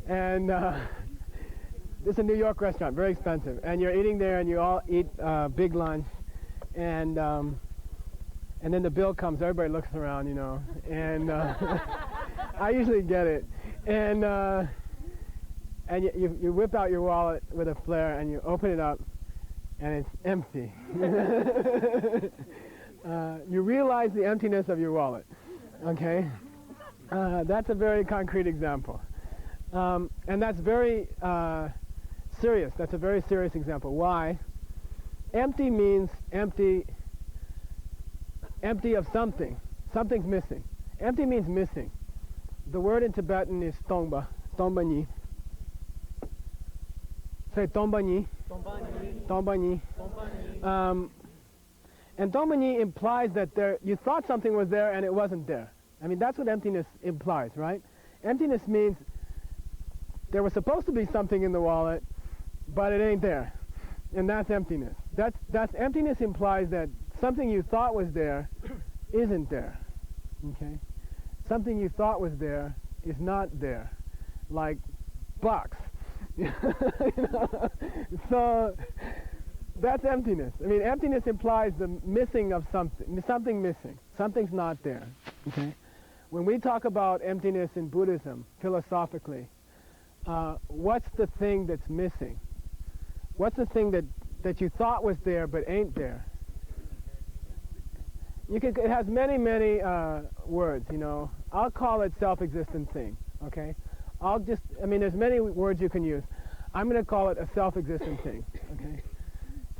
and this is a New York restaurant, very expensive, and you're eating there, and you all eat big lunch, and then the bill comes. Everybody looks around, you know, and I usually get it, and you whip out your wallet with a flair, and you open it up, and it's empty. You realize the emptiness of your wallet, okay? That's a very concrete example. And that's very serious. That's a very serious example. Why? Empty means empty of something. Something's missing. Empty means missing. The word in Tibetan is tongba, tongba ni. Say tongba ni. Tongba ni. And tongba ni implies that you thought something was there and it wasn't there. I mean, that's what emptiness implies, right? Emptiness means there was supposed to be something in the wallet, but it ain't there. And that's emptiness. That's emptiness implies that something you thought was there isn't there. Okay? Something you thought was there is not there. Like bucks. You know? So that's emptiness. I mean, emptiness implies the missing of something missing. Something's not there. Okay? When we talk about emptiness in Buddhism, philosophically, what's the thing that's missing? What's the thing that you thought was there but ain't there? It has many, many words, you know. I'll call it self-existent thing, okay? There's many words you can use. I'm going to call it a self-existent thing, okay?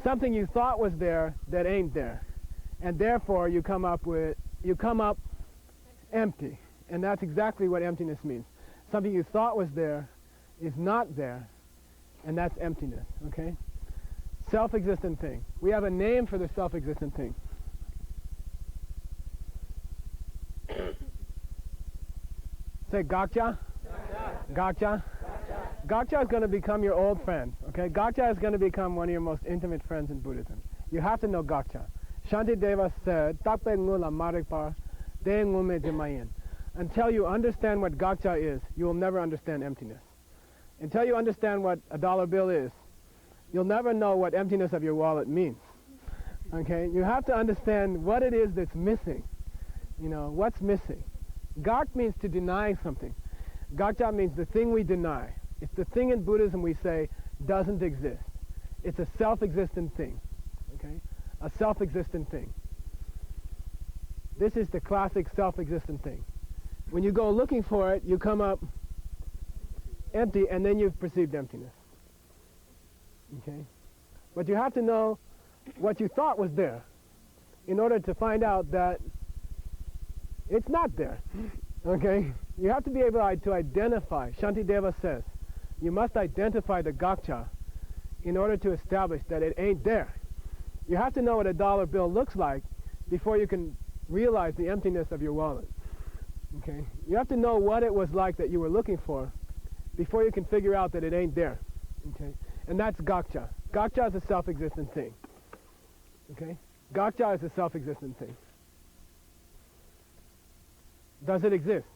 Something you thought was there that ain't there. And therefore you come up empty. And that's exactly what emptiness means. Something you thought was there is not there, and that's emptiness, okay? Self-existent thing. We have a name for the self-existent thing. Say Gakcha. Gakcha. Gakcha is going to become your old friend, okay? Gakcha is going to become one of your most intimate friends in Buddhism. You have to know Gakcha. Shantideva said, Takpe ngula marikpar, de ngume jemayin. Until you understand what Gakcha is, you will never understand emptiness. Until you understand what a dollar bill is, you'll never know what emptiness of your wallet means. Okay? You have to understand what it is that's missing. You know, what's missing. Gak means to deny something. Gakcha means the thing we deny. It's the thing in Buddhism we say doesn't exist. It's a self-existent thing. Okay? A self-existent thing. This is the classic self-existent thing. When you go looking for it, you come up empty, and then you've perceived emptiness. Okay? But you have to know what you thought was there in order to find out that it's not there. Okay? You have to be able to identify. Shantideva says, you must identify the Gakcha in order to establish that it ain't there. You have to know what a dollar bill looks like before you can realize the emptiness of your wallet. Okay? You have to know what it was like that you were looking for before you can figure out that it ain't there. Okay? And that's Gakcha. Gakcha is a self-existent thing. Okay? Gakcha is a self-existent thing. Does it exist?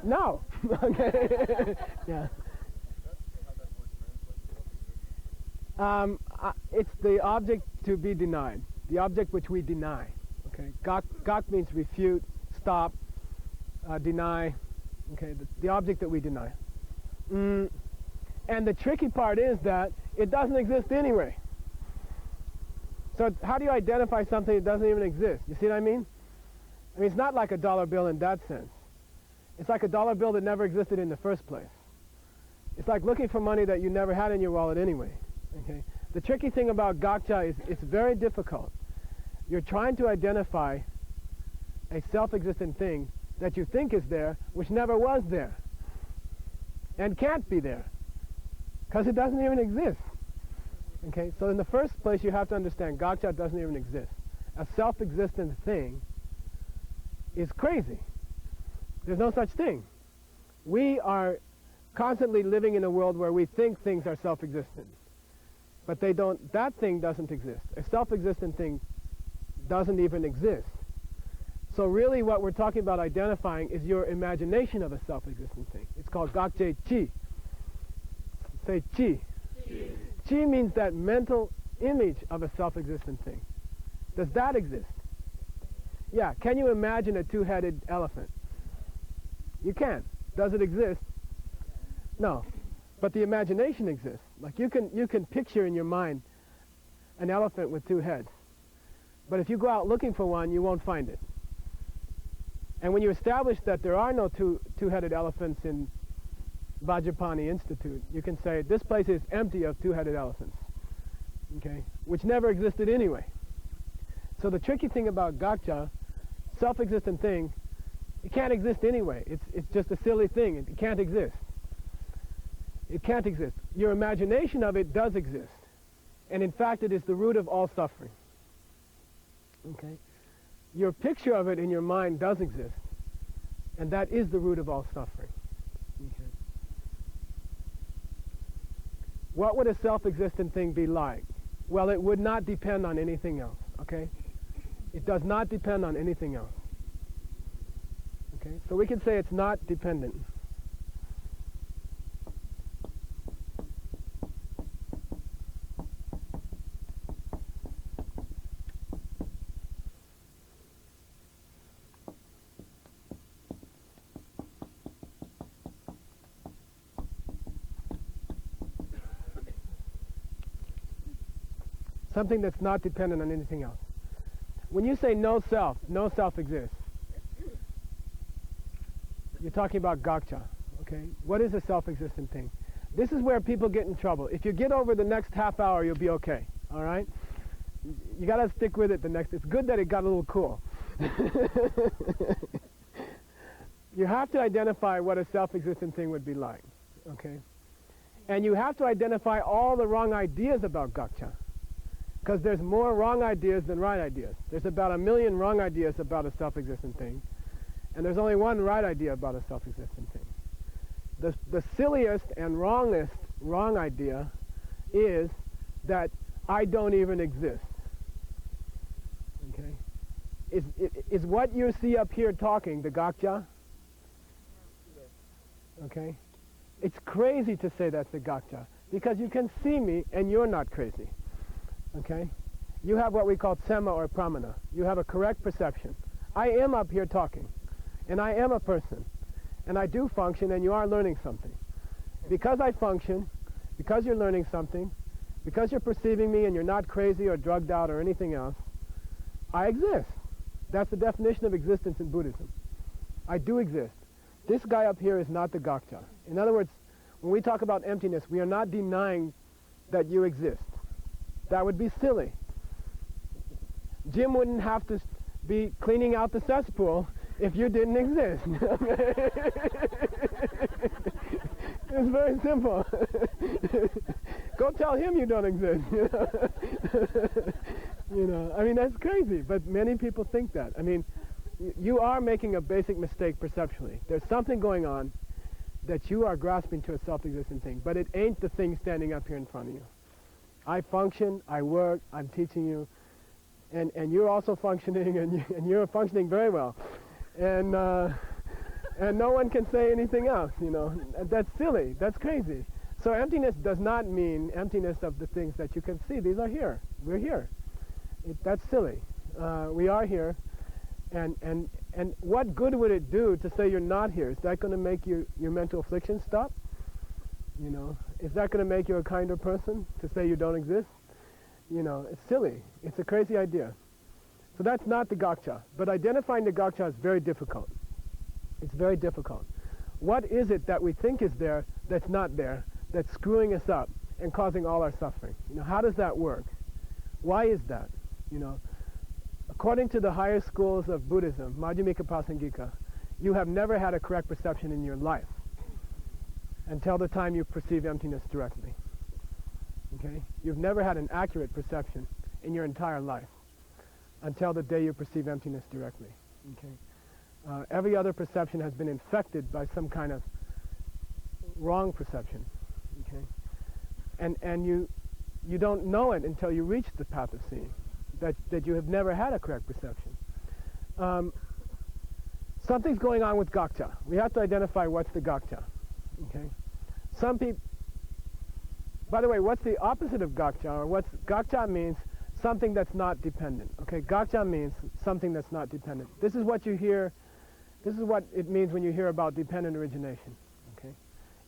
No. Okay. Yeah. It's the object to be denied. The object which we deny. Okay. Gak means refute, stop, deny. Okay. The object that we deny. And the tricky part is that it doesn't exist anyway. So how do you identify something that doesn't even exist? You see what I mean? I mean, it's not like a dollar bill in that sense. It's like a dollar bill that never existed in the first place. It's like looking for money that you never had in your wallet anyway. Okay? The tricky thing about Gakcha is it's very difficult. You're trying to identify a self-existent thing that you think is there, which never was there, and can't be there, because it doesn't even exist. Okay, so in the first place you have to understand Gakcha doesn't even exist. A self-existent thing is crazy. There's no such thing. We are constantly living in a world where we think things are self-existent. But they don't, that thing doesn't exist. A self-existent thing doesn't even exist. So really what we're talking about identifying is your imagination of a self-existent thing. It's called Gakche Chi. Say Chi. Chi. Chi means that mental image of a self-existent thing. Does that exist? Yeah. Can you imagine a two-headed elephant? You can. Does it exist? No. But the imagination exists. Like you can picture in your mind an elephant with two heads. But if you go out looking for one, you won't find it. And when you establish that there are no two-headed elephants in Vajrapani Institute, you can say this place is empty of two-headed elephants, okay, which never existed anyway. So the tricky thing about Gakcha, self-existent thing, it can't exist anyway. It's just a silly thing. It can't exist. It can't exist. Your imagination of it does exist. And in fact, it is the root of all suffering. Okay? Your picture of it in your mind does exist. And that is the root of all suffering. Okay? What would a self-existent thing be like? Well, it would not depend on anything else. Okay? It does not depend on anything else. Okay? So we can say it's not dependent. Something that's not dependent on anything else. When you say no self exists. You're talking about Gakcha, okay? What is a self-existent thing? This is where people get in trouble. If you get over the next half hour, you'll be okay, all right? You gotta stick with it the next. It's good that it got a little cool. You have to identify what a self-existent thing would be like, okay? And you have to identify all the wrong ideas about Gakcha. Because there's more wrong ideas than right ideas. There's about 1 million wrong ideas about a self-existent thing. And there's only one right idea about a self-existent thing. The silliest and wrongest wrong idea is that I don't even exist. Okay? Is what you see up here talking the Gakcha? Okay? It's crazy to say that's the Gakcha. Because you can see me and you're not crazy. Okay? You have what we call tsema or pramana. You have a correct perception. I am up here talking. And I am a person. And I do function and you are learning something. Because I function, because you're learning something, because you're perceiving me and you're not crazy or drugged out or anything else, I exist. That's the definition of existence in Buddhism. I do exist. This guy up here is not the Gakcha. In other words, when we talk about emptiness, we are not denying that you exist. That would be silly. Jim wouldn't have to be cleaning out the cesspool if you didn't exist. It's very simple. Go tell him you don't exist. You know, I mean, that's crazy, but many people think that. I mean, you are making a basic mistake perceptually. There's something going on that you are grasping to a self-existent thing, but it ain't the thing standing up here in front of you. I function, I work, I'm teaching you, and you're also functioning, and you're functioning very well. And no one can say anything else, you know. That's silly. That's crazy. So emptiness does not mean emptiness of the things that you can see. These are here. We're here. That's silly. We are here. And what good would it do to say you're not here? Is that going to make your mental affliction stop? You know, is that going to make you a kinder person to say you don't exist? You know, it's silly. It's a crazy idea. So that's not the Gakcha. But identifying the Gakcha is very difficult. It's very difficult. What is it that we think is there that's not there, that's screwing us up and causing all our suffering? You know, how does that work? Why is that? You know, according to the higher schools of Buddhism, Madhyamika Prasangika, you have never had a correct perception in your life until the time you perceive emptiness directly. Okay? You've never had an accurate perception in your entire life until the day you perceive emptiness directly. Okay? Every other perception has been infected by some kind of wrong perception. Okay? And you don't know it until you reach the path of seeing, that you have never had a correct perception. Something's going on with gakcha. We have to identify what's the gakcha. Okay? Some people, by the way, what's the opposite of gakcha? Or gakcha means something that's not dependent. Okay? Gakcha means something that's not dependent. This is what you hear, this is what it means when you hear about dependent origination. Okay?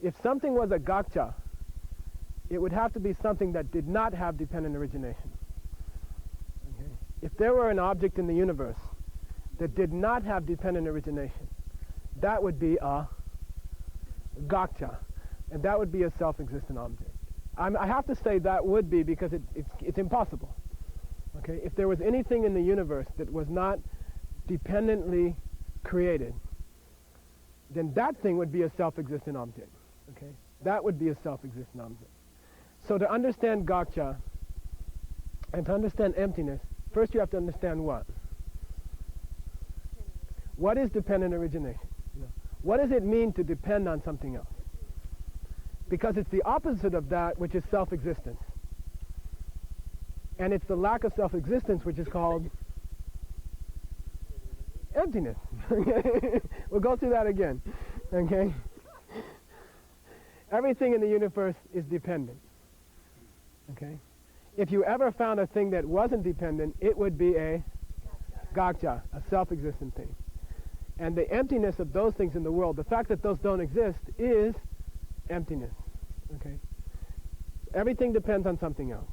If something was a gakcha, it would have to be something that did not have dependent origination. Okay? If there were an object in the universe that did not have dependent origination, that would be a gakcha, and that would be a self-existent object. I have to say that would be because it's impossible. Okay? If there was anything in the universe that was not dependently created, then that thing would be a self-existent object. Okay? That would be a self-existent object. So to understand gakcha and to understand emptiness, first you have to understand what? What is dependent origination? What does it mean to depend on something else? Because it's the opposite of that, which is self-existence. And it's the lack of self-existence which is called emptiness. We'll go through that again. Okay? Everything in the universe is dependent. Okay? If you ever found a thing that wasn't dependent, it would be a gakcha, a self-existent thing. And the emptiness of those things in the world, the fact that those don't exist, is emptiness. Okay? Everything depends on something else.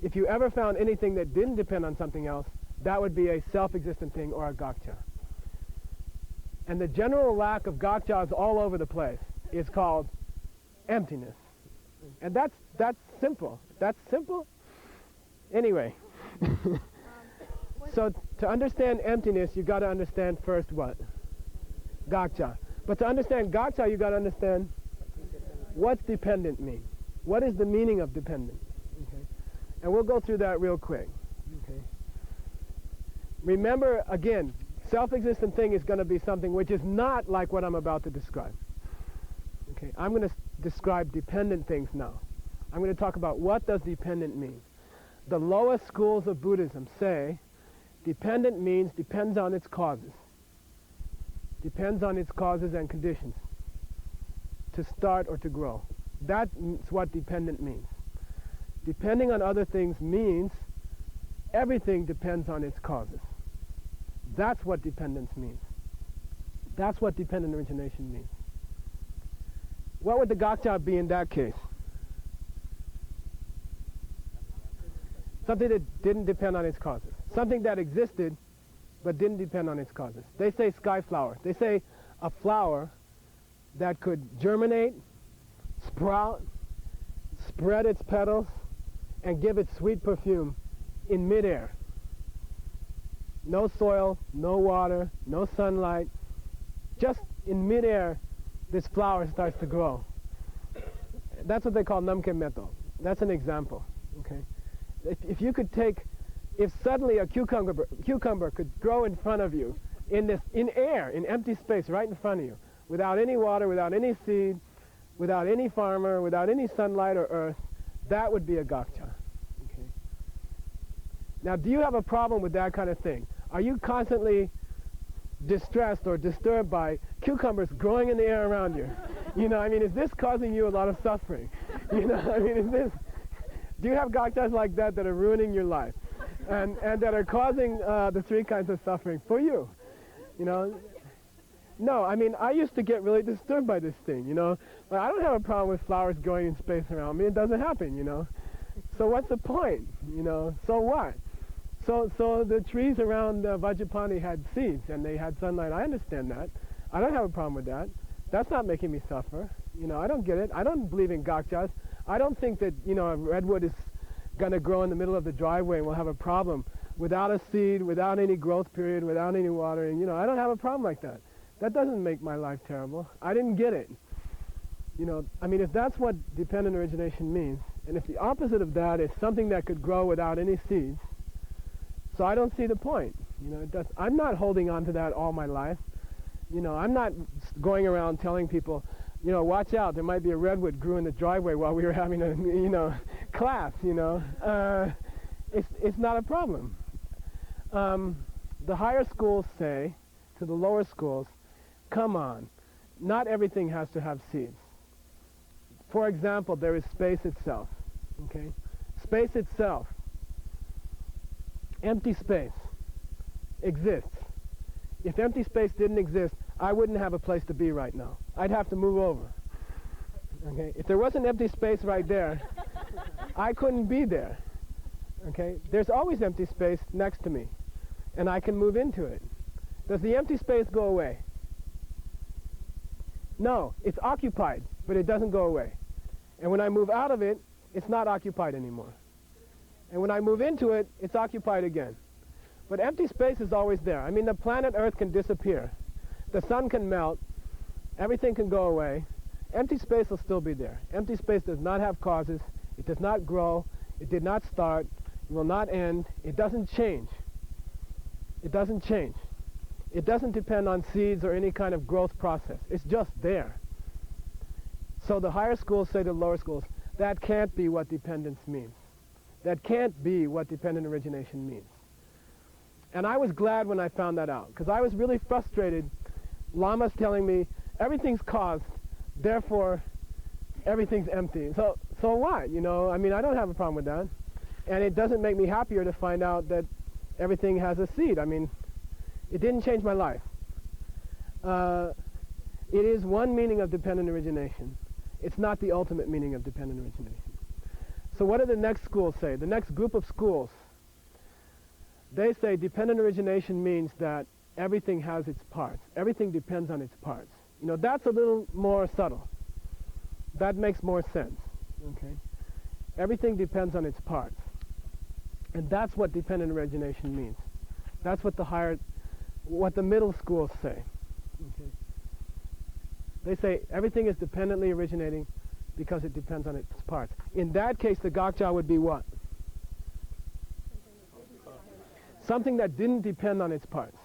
If you ever found anything that didn't depend on something else, that would be a self-existent thing or a gakcha. And the general lack of gakchas all over the place is called emptiness. And that's simple. That's simple. Anyway. So to understand emptiness, you've got to understand first what? Gakcha. But to understand gakcha, you've got to understand what's dependent mean. What is the meaning of dependent? Okay? And we'll go through that real quick. Okay? Remember, again, self-existent thing is going to be something which is not like what I'm about to describe. Okay? I'm going to describe dependent things now. I'm going to talk about what does dependent mean. The lowest schools of Buddhism say dependent means depends on its causes. Depends on its causes and conditions to start or to grow. That's what dependent means. Depending on other things means everything depends on its causes. That's what dependence means. That's what dependent origination means. What would the gakcha be in that case? Something that didn't depend on its causes. Something that existed but didn't depend on its causes. They say sky flower. They say a flower that could germinate, sprout, spread its petals, and give its sweet perfume in midair. No soil, no water, no sunlight. Just in midair, this flower starts to grow. That's what they call namke meto. That's an example. Okay? If you could take, if suddenly a cucumber could grow in front of you in air, in empty space right in front of you, without any water, without any seed, without any farmer, without any sunlight or earth, that would be a gakcha. Okay? Now, do you have a problem with that kind of thing? Are you constantly distressed or disturbed by cucumbers growing in the air around you? You know, I mean, is this causing you a lot of suffering? You know, I mean, do you have gakchas like that that are ruining your life and that are causing the three kinds of suffering for you? You know? No, I mean, I used to get really disturbed by this thing, you know. Like, I don't have a problem with flowers growing in space around me. It doesn't happen, you know. So what's the point, you know? So what? So the trees around Vajrapani had seeds and they had sunlight. I understand that. I don't have a problem with that. That's not making me suffer. You know, I don't get it. I don't believe in gakchas. I don't think that, you know, a redwood is going to grow in the middle of the driveway and we'll have a problem without a seed, without any growth period, without any watering. You know, I don't have a problem like that. That doesn't make my life terrible. I didn't get it. You know, I mean, if that's what dependent origination means, And if the opposite of that is something that could grow without any seeds, so I don't see the point. I'm not holding on to that all my life. I'm not going around telling people, watch out, there might be a redwood grew in the driveway while we were having a, class, It's not a problem. The higher schools say to the lower schools, come on, not everything has to have seeds. For example, there is space itself, okay? Space itself, empty space, exists. If empty space didn't exist, I wouldn't have a place to be right now. I'd have to move over, okay? If there wasn't empty space right there, I couldn't be there, okay? There's always empty space next to me, and I can move into it. Does the empty space go away? No, it's occupied, but it doesn't go away. And when I move out of it, it's not occupied anymore. And when I move into it, it's occupied again. But empty space is always there. I mean, the planet Earth can disappear. The sun can melt. Everything can go away. Empty space will still be there. Empty space does not have causes. It does not grow. It did not start. It will not end. It doesn't change. It doesn't change. It doesn't depend on seeds or any kind of growth process. It's just there. So the higher schools say to the lower schools, that can't be what dependence means. That can't be what dependent origination means. And I was glad when I found that out, because I was really frustrated. Lamas telling me, everything's caused, therefore everything's empty. So what? I mean, I don't have a problem with that. And it doesn't make me happier to find out that everything has a seed. I mean, it didn't change my life. It is one meaning of dependent origination. It's not the ultimate meaning of dependent origination. So what do the next schools say? The next group of schools, they say dependent origination means that everything has its parts. Everything depends on its parts. That's a little more subtle. That makes more sense. Okay? Everything depends on its parts. And that's what dependent origination means. That's what the middle schools say. Okay? They say everything is dependently originating because it depends on its parts. In that case, the Gakcha would be what? Something that didn't depend on its parts.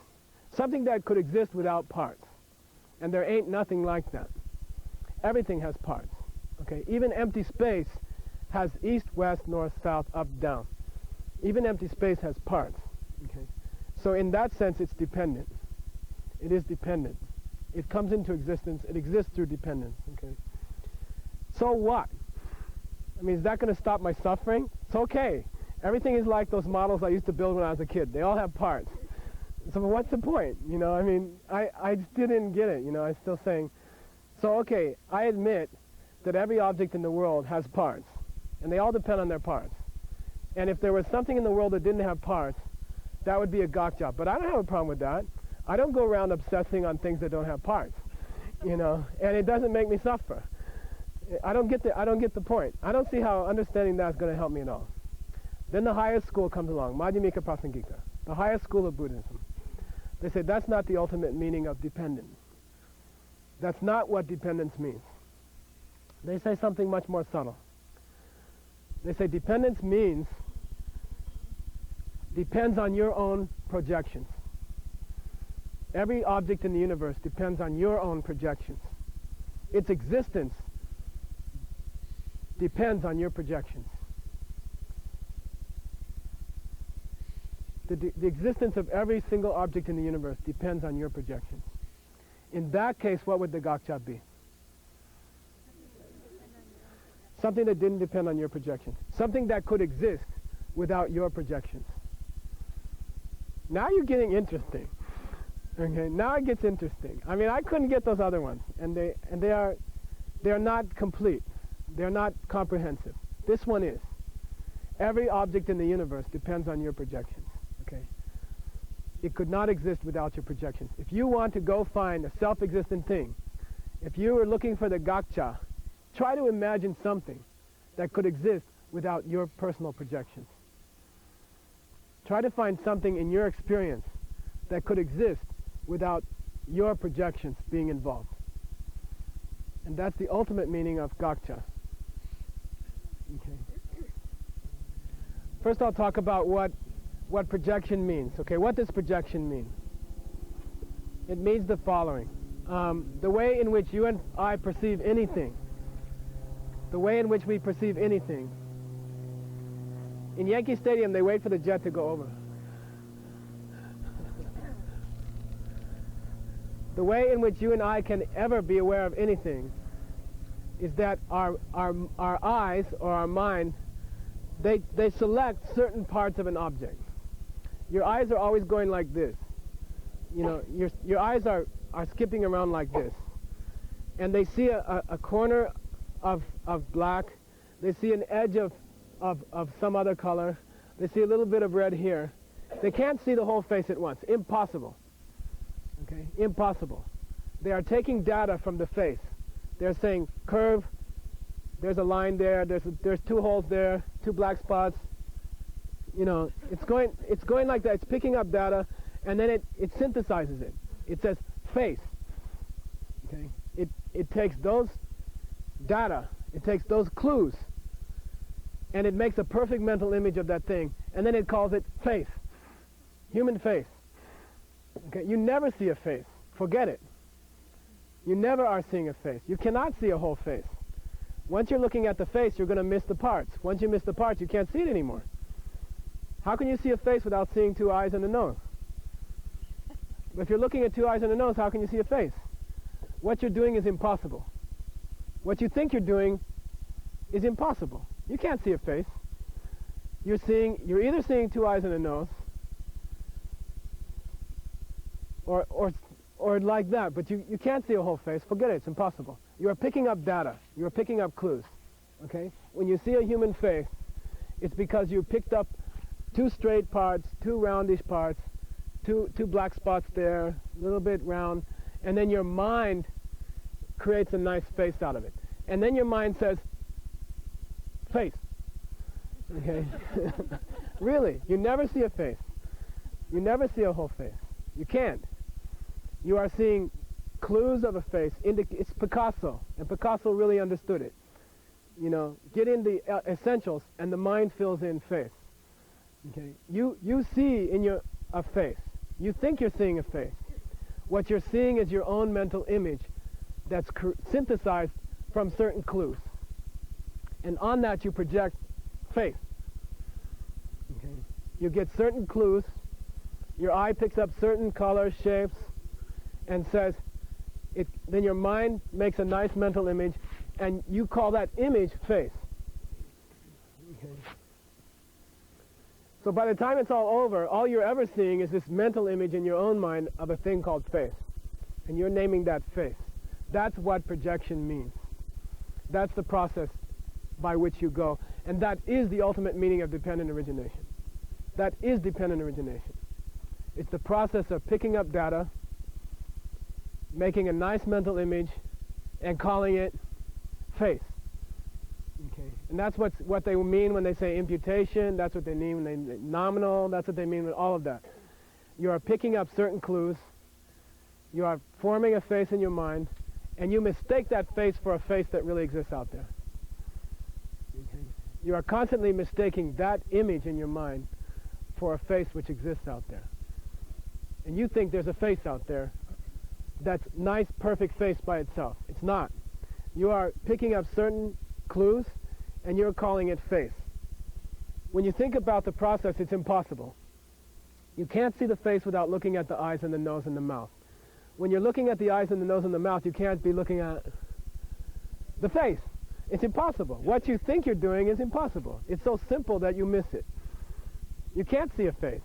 Something that could exist without parts. And there ain't nothing like that. Everything has parts. Okay? Even empty space has east, west, north, south, up, down. Even empty space has parts. Okay? So in that sense, it's dependent. It is dependent. It comes into existence. It exists through dependence. Okay? So what? I mean, is that going to stop my suffering? It's okay. Everything is like those models I used to build when I was a kid. They all have parts. So what's the point? I mean, I still didn't get it. I'm still saying, so okay, I admit that every object in the world has parts. And they all depend on their parts. And if there was something in the world that didn't have parts, that would be a gakcha. But I don't have a problem with that. I don't go around obsessing on things that don't have parts. And it doesn't make me suffer. I don't get the point. I don't see how understanding that is going to help me at all. Then the highest school comes along, Madhyamika Prasangika, the highest school of Buddhism. They say that's not the ultimate meaning of dependence. That's not what dependence means. They say something much more subtle. They say dependence means depends on your own projections. Every object in the universe depends on your own projections. Its existence depends on your projections. The existence of every single object in the universe depends on your projections. In that case, what would the gakcha be? Something that didn't depend on your projections. Something that could exist without your projections. Now you're getting interesting. Okay, now it gets interesting. I mean, I couldn't get those other ones, and they are not complete. They're not comprehensive. This one is. Every object in the universe depends on your projections. Okay? It could not exist without your projections. If you want to go find a self-existent thing, if you were looking for the gakcha, try to imagine something that could exist without your personal projections. Try to find something in your experience that could exist without your projections being involved. And that's the ultimate meaning of gakcha. Okay. First I'll talk about what projection means. Okay, what does projection mean? It means the following. The way in which you and I perceive anything, the way in which we perceive anything. In Yankee Stadium, they wait for the jet to go over. The way in which you and I can ever be aware of anything is that our eyes or our mind, they select certain parts of an object. Your eyes are always going like this. You know, your eyes are skipping around like this. And they see a corner of black. They see an edge of some other color. They see a little bit of red here. They can't see the whole face at once. Impossible. Okay? Impossible. They are taking data from the face. They're saying curve, there's a line there, there's two holes there, two black spots. You know, it's going like that. It's picking up data, and then it synthesizes it. It says face. Okay? It takes those data, it takes those clues, and it makes a perfect mental image of that thing, and then it calls it face. Human face. Okay? You never see a face. Forget it. You never are seeing a face. You cannot see a whole face. Once you're looking at the face, you're going to miss the parts. Once you miss the parts, you can't see it anymore. How can you see a face without seeing two eyes and a nose? If you're looking at two eyes and a nose, how can you see a face? What you're doing is impossible. What you think you're doing is impossible. You can't see a face. You're either seeing two eyes and a nose, or like that, but you can't see a whole face. Forget it, it's impossible. You are picking up data. You are picking up clues. Okay? When you see a human face, it's because you picked up two straight parts, two roundish parts, two black spots there, a little bit round, and then your mind creates a nice face out of it. And then your mind says, face. Okay? Really, you never see a face. You never see a whole face. You can't. You are seeing clues of a face. It's Picasso, and Picasso really understood it. You know, get in the essentials, and the mind fills in face. Okay, you see in a face. You think you're seeing a face. What you're seeing is your own mental image that's synthesized from certain clues, and on that you project face. Okay, you get certain clues. Your eye picks up certain colors, shapes, and says, then your mind makes a nice mental image, and you call that image face. Okay. So by the time it's all over, all you're ever seeing is this mental image in your own mind of a thing called face. And you're naming that face. That's what projection means. That's the process by which you go. And that is the ultimate meaning of dependent origination. That is dependent origination. It's the process of picking up data, making a nice mental image, and calling it face. Okay. And that's what they mean when they say imputation. That's what they mean when they say nominal. That's what they mean with all of that. You are picking up certain clues. You are forming a face in your mind, and you mistake that face for a face that really exists out there. Okay. You are constantly mistaking that image in your mind for a face which exists out there. And you think there's a face out there that's nice, perfect face by itself. It's not. You are picking up certain clues, and you're calling it face. When you think about the process, it's impossible. You can't see the face without looking at the eyes and the nose and the mouth. When you're looking at the eyes and the nose and the mouth, you can't be looking at the face. It's impossible. What you think you're doing is impossible. It's so simple that you miss it. You can't see a face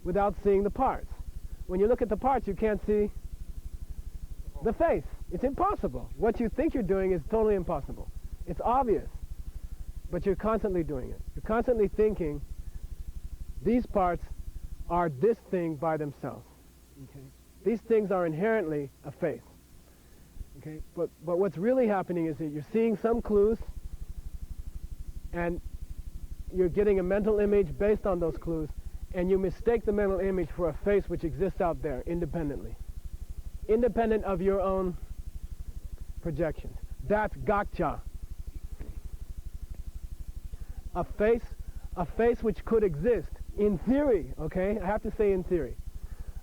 without seeing the parts. When you look at the parts, you can't see the face. It's impossible. What you think you're doing is totally impossible. It's obvious, but you're constantly doing it. You're constantly thinking these parts are this thing by themselves. Okay? These things are inherently a face. Okay? But what's really happening is that you're seeing some clues, and you're getting a mental image based on those clues, and you mistake the mental image for a face which exists out there independently. Independent of your own projections. That's gotcha. a face which could exist in theory, okay? I have to say in theory.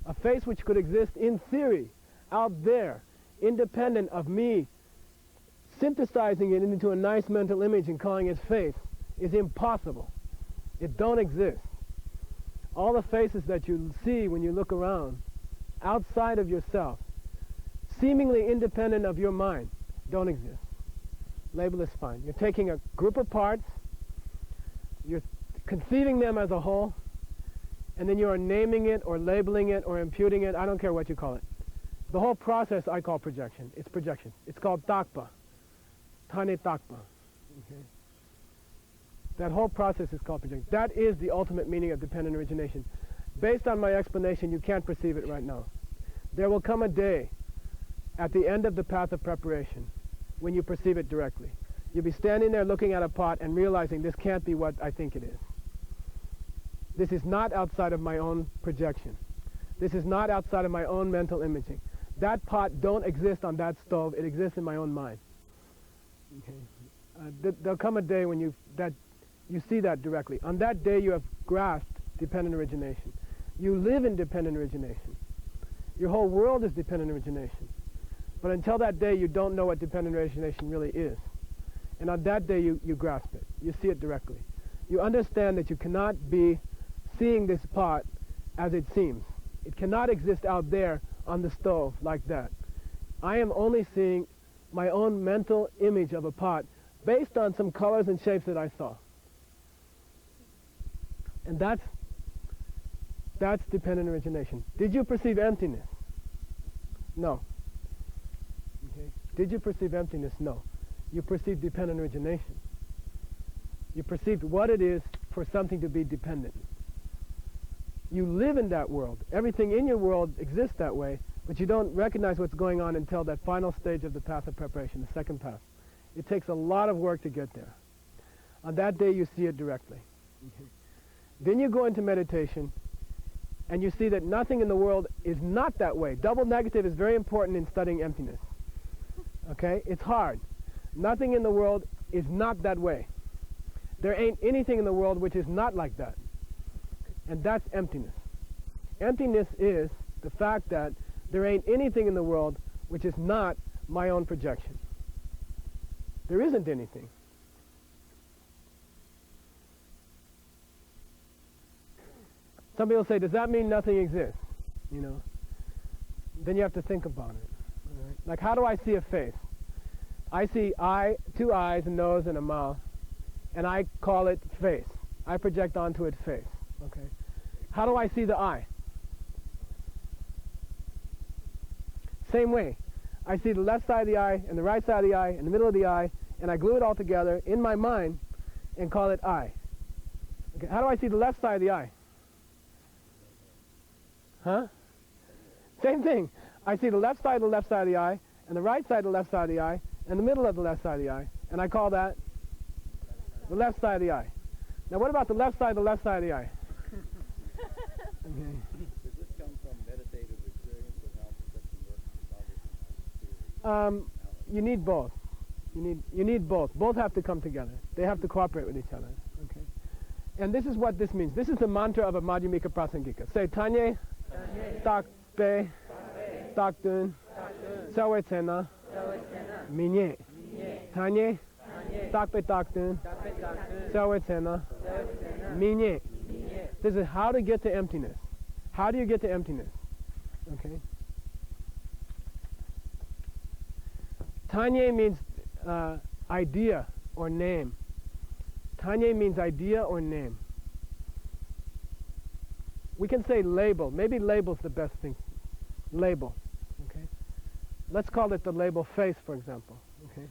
A face which could exist in theory out there, independent of me synthesizing it into a nice mental image and calling it face, is impossible. It don't exist. All the faces that you see when you look around, outside of yourself, seemingly independent of your mind, don't exist. Label is fine. You're taking a group of parts, you're conceiving them as a whole, and then you are naming it or labeling it or imputing it. I don't care what you call it. The whole process I call projection. It's projection. It's called takpa. Tane takpa. Okay? That whole process is called projection. That is the ultimate meaning of dependent origination. Based on my explanation, you can't perceive it right now. There will come a day at the end of the path of preparation when you perceive it directly. You'll be standing there looking at a pot and realizing this can't be what I think it is. This is not outside of my own projection. This is not outside of my own mental imaging. That pot don't exist on that stove. It exists in my own mind. Okay. There'll come a day when you see that directly. On that day you have grasped dependent origination. You live in dependent origination. Your whole world is dependent origination. But until that day you don't know what dependent origination really is. And on that day you grasp it. You see it directly. You understand that you cannot be seeing this pot as it seems. It cannot exist out there on the stove like that. I am only seeing my own mental image of a pot based on some colors and shapes that I saw. And that's dependent origination. Did you perceive emptiness? No. Okay. Did you perceive emptiness? No. You perceived dependent origination. You perceived what it is for something to be dependent. You live in that world. Everything in your world exists that way, but you don't recognize what's going on until that final stage of the path of preparation, the second path. It takes a lot of work to get there. On that day, you see it directly. Okay. Then you go into meditation, and you see that nothing in the world is not that way. Double negative is very important in studying emptiness. Okay? It's hard. Nothing in the world is not that way. There ain't anything in the world which is not like that. And that's emptiness. Emptiness is the fact that there ain't anything in the world which is not my own projection. There isn't anything. Some people say, does that mean nothing exists? You know? Then you have to think about it. All right? Like, how do I see a face? I see two eyes, a nose, and a mouth, and I call it face. I project onto it face. Okay. How do I see the eye? Same way. I see the left side of the eye and the right side of the eye and the middle of the eye, and I glue it all together in my mind and call it eye. Okay. How do I see the left side of the eye? Huh? Same thing. I see the left side of the eye and the right side of the left side of the eye and the middle of the left side of the eye, and I call that the left side of the eye. Now what about the left side of the left side of the eye? Okay. Does this come from meditative experience of how perception works? You need both. You need both. Both have to come together. They have to cooperate with each other. Okay. And this is what this means. This is the mantra of a Madhyamika Prasangika. Say Tanye, Tak Pe, Tak Dun, Sawe Tsena, Minye. Tanye, Tak Pe Tak Dun, Sawe Tsena, Minye. This is how to get to emptiness. How do you get to emptiness? Okay. Tanye means idea or name. Tanye means idea or name. We can say label. Maybe label's the best thing. Label. Okay. Let's call it the label face, for example. Okay.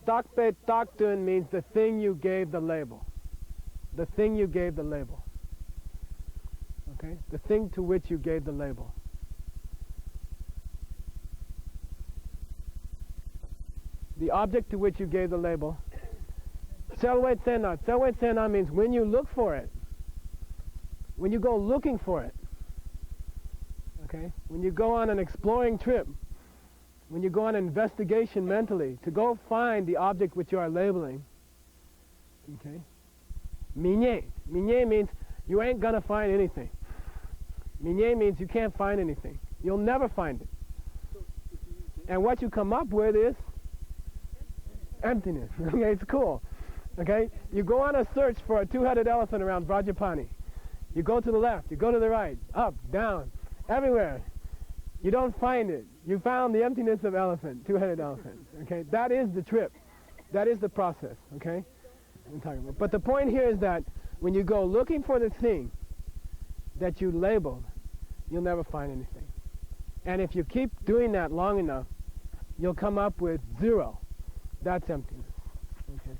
Takpe taktun means the thing you gave the label. The thing you gave the label. Okay? The thing to which you gave the label. The object to which you gave the label. Selwe tsena. Selwe tsena means when you look for it. When you go looking for it. Okay? When you go on an exploring trip. When you go on an investigation mentally to go find the object which you are labeling. Okay? Minye. Minye means you ain't gonna find anything. Minye means you can't find anything. You'll never find it. And what you come up with is emptiness. Okay, it's cool. Okay? You go on a search for a two-headed elephant around Vajrapani. You go to the left, you go to the right, up, down, everywhere. You don't find it. You found the emptiness of elephant, two-headed elephant. Okay? That is the trip. That is the process. Okay? I'm talking about. But the point here is that when you go looking for the thing that you labeled, you'll never find anything. And if you keep doing that long enough, you'll come up with zero. That's emptiness. Okay?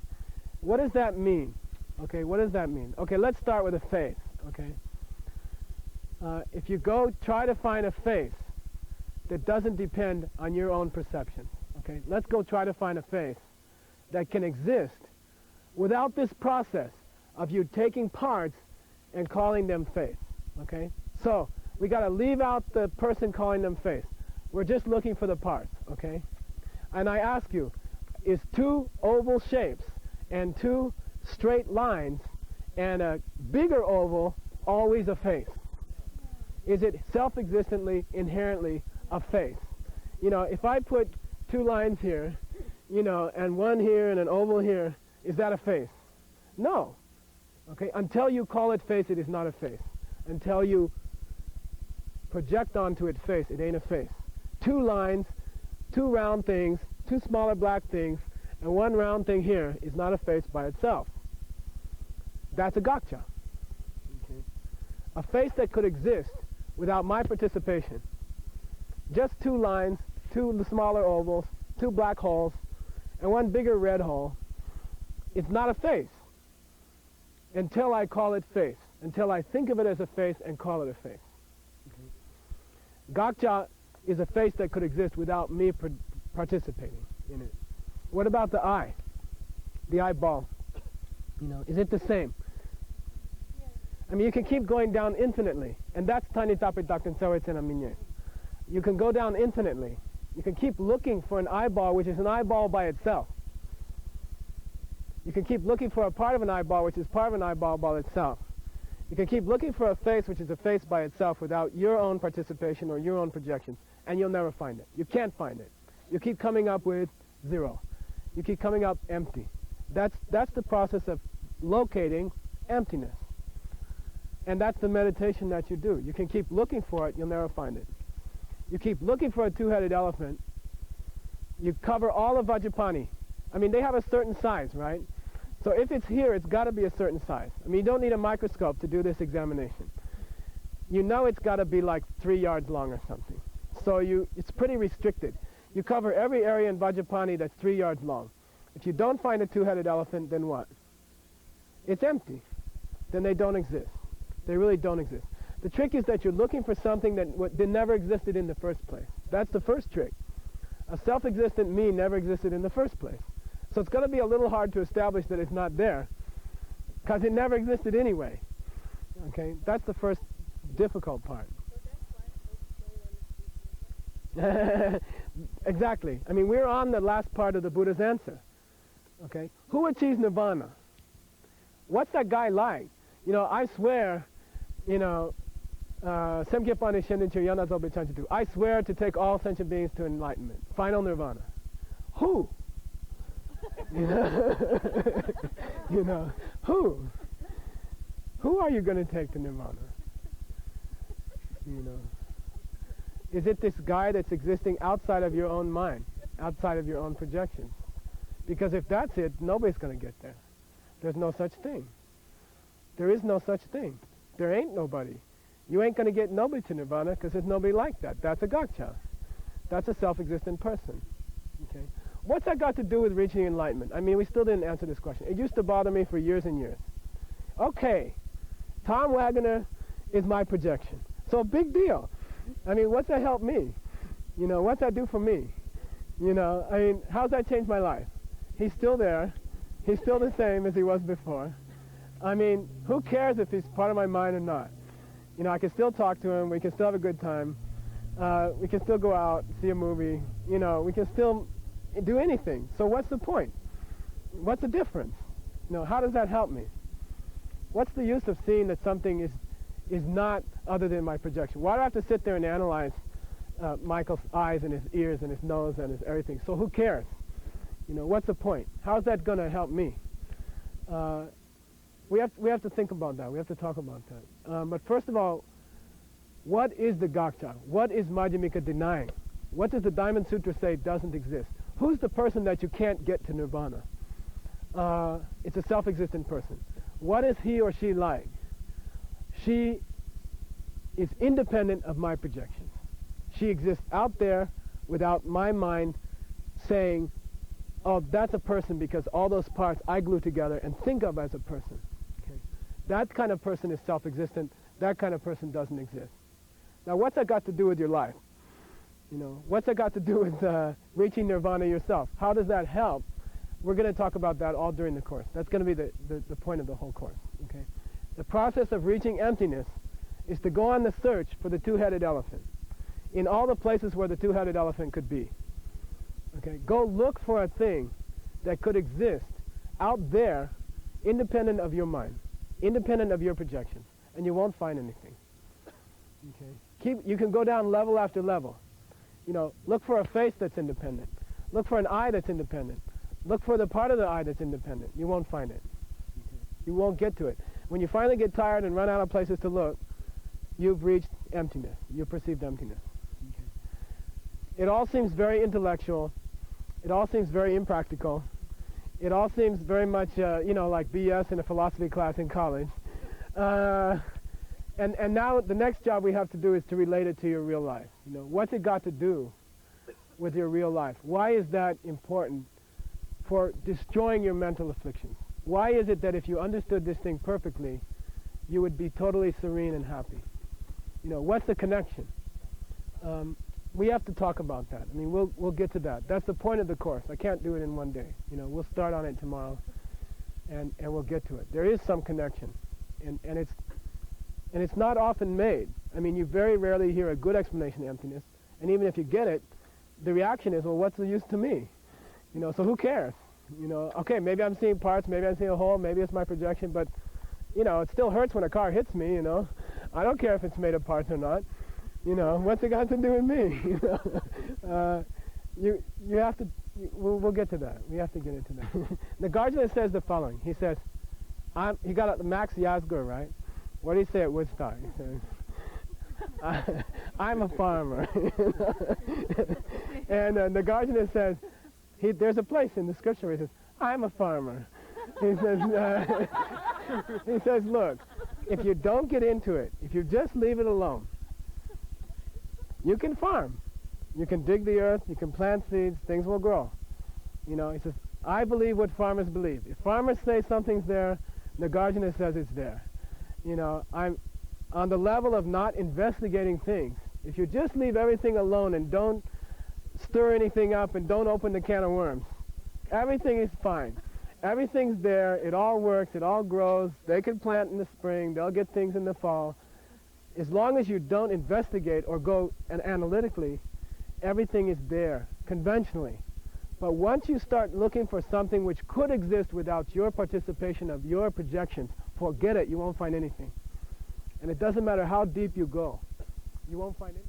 What does that mean? Okay, what does that mean? Okay, let's start with a face. Okay? If you go try to find a face that doesn't depend on your own perception. Okay? Let's go try to find a face that can exist without this process of you taking parts and calling them face. Okay? So, we got to leave out the person calling them face. We're just looking for the parts. Okay? And I ask you, is two oval shapes and two straight lines and a bigger oval always a face? Is it self-existently, inherently a face? You know, if I put two lines here, you know, and one here and an oval here, is that a face? No. Okay, until you call it face, it is not a face. Until you project onto it face, it ain't a face. Two lines, two round things, two smaller black things, and one round thing here is not a face by itself. That's a gotcha. Okay. A face that could exist without my participation. Just two lines, two smaller ovals, two black holes, and one bigger red hole. It's not a face until I call it face, until I think of it as a face and call it a face. Okay. Gotcha is a face that could exist without me participating in it. What about the eye? The eyeball. You know, is it the same? I mean, you can keep going down infinitely, and that's tiny tape dakten sawetsena minye. You can go down infinitely. You can keep looking for an eyeball, which is an eyeball by itself. You can keep looking for a part of an eyeball, which is part of an eyeball by itself. You can keep looking for a face, which is a face by itself, without your own participation or your own projections, and you'll never find it. You can't find it. You keep coming up with zero. You keep coming up empty. That's the process of locating emptiness. And that's the meditation that you do. You can keep looking for it, you'll never find it. You keep looking for a two-headed elephant. You cover all of Vajrapani. I mean, they have a certain size, right? So if it's here, it's got to be a certain size. I mean, you don't need a microscope to do this examination. You know it's got to be like 3 yards long or something. So it's pretty restricted. You cover every area in Vajrapani that's 3 yards long. If you don't find a two-headed elephant, then what? It's empty. Then they don't exist. They really don't exist. The trick is that you're looking for something that never existed in the first place. That's the first trick. A self-existent me never existed in the first place. So it's going to be a little hard to establish that it's not there, because it never existed anyway. Okay, that's the first difficult part. Exactly. I mean, we're on the last part of the Buddha's answer. Okay, who achieves nirvana? What's that guy like? You know, I swear, you know, I swear to take all sentient beings to enlightenment, final nirvana. Who? You know, who? Who are you going to take to nirvana? You know, is it this guy that's existing outside of your own mind, outside of your own projections? Because if that's it, nobody's going to get there. There's no such thing. There is no such thing. There ain't nobody. You ain't going to get nobody to nirvana because there's nobody like that. That's a gotcha. That's a self-existent person. Okay. What's that got to do with reaching enlightenment? I mean, we still didn't answer this question. It used to bother me for years and years. Okay, Tom Wagner is my projection. So big deal. I mean, what's that help me? You know, what's that do for me? You know, I mean, how's that change my life? He's still there. He's still the same as he was before. I mean, who cares if he's part of my mind or not? You know, I can still talk to him. We can still have a good time. We can still go out, see a movie. You know, we can still do anything. So what's the point? What's the difference? No, how does that help me? What's the use of seeing that something is not other than my projection? Why do I have to sit there and analyze Michael's eyes and his ears and his nose and his everything? So who cares? You know, what's the point? How's that going to help me? We have to think about that. We have to talk about that. But first of all, what is the Gakcha? What is Madhyamika denying? What does the Diamond Sutra say doesn't exist? Who's the person that you can't get to nirvana? It's a self-existent person. What is he or she like? She is independent of my projections. She exists out there without my mind saying, oh, that's a person because all those parts I glue together and think of as a person. Okay. That kind of person is self-existent. That kind of person doesn't exist. Now, what's that got to do with your life? You know, what's that got to do with reaching nirvana yourself? How does that help? We're going to talk about that all during the course. That's going to be the point of the whole course. Okay? The process of reaching emptiness is to go on the search for the two-headed elephant in all the places where the two-headed elephant could be. Okay? Go look for a thing that could exist out there, independent of your mind, independent of your projections, and you won't find anything. Okay? You can go down level after level. You know, look for a face that's independent. Look for an eye that's independent. Look for the part of the eye that's independent. You won't find it. Okay. You won't get to it. When you finally get tired and run out of places to look, you've reached emptiness. You've perceived emptiness. Okay. It all seems very intellectual. It all seems very impractical. It all seems very much, you know, like BS in a philosophy class in college. And now the next job we have to do is to relate it to your real life. You know, what's it got to do with your real life? Why is that important for destroying your mental afflictions? Why is it that if you understood this thing perfectly, you would be totally serene and happy? You know, what's the connection? We have to talk about that. I mean, we'll get to that. That's the point of the course. I can't do it in one day. You know, we'll start on it tomorrow, and we'll get to it. There is some connection, and it's not often made. I mean, you very rarely hear a good explanation of emptiness, and even if you get it, the reaction is, well, what's the use to me? You know, so who cares? You know, okay, maybe I'm seeing parts, maybe I'm seeing a whole, maybe it's my projection, but, you know, it still hurts when a car hits me, you know. I don't care if it's made of parts or not. You know, what's it got to do with me? You know, you have to, we'll get to that. We have to get into that. Nagarjuna says the following. He says, he got the Max Yasgur, right? What did he say at Woodstock? He says, I'm a farmer. And Nagarjuna says, there's a place in the scripture where he says, I'm a farmer. He says, look, if you don't get into it, if you just leave it alone, you can farm. You can dig the earth, you can plant seeds, things will grow. You know, he says, I believe what farmers believe. If farmers say something's there, Nagarjuna says it's there. You know, I'm on the level of not investigating things. If you just leave everything alone and don't stir anything up and don't open the can of worms, everything is fine. Everything's there, it all works, it all grows, they can plant in the spring, they'll get things in the fall. As long as you don't investigate or go and analytically, everything is there, conventionally. But once you start looking for something which could exist without your participation of your projections, forget it, you won't find anything. And it doesn't matter how deep you go, you won't find anything.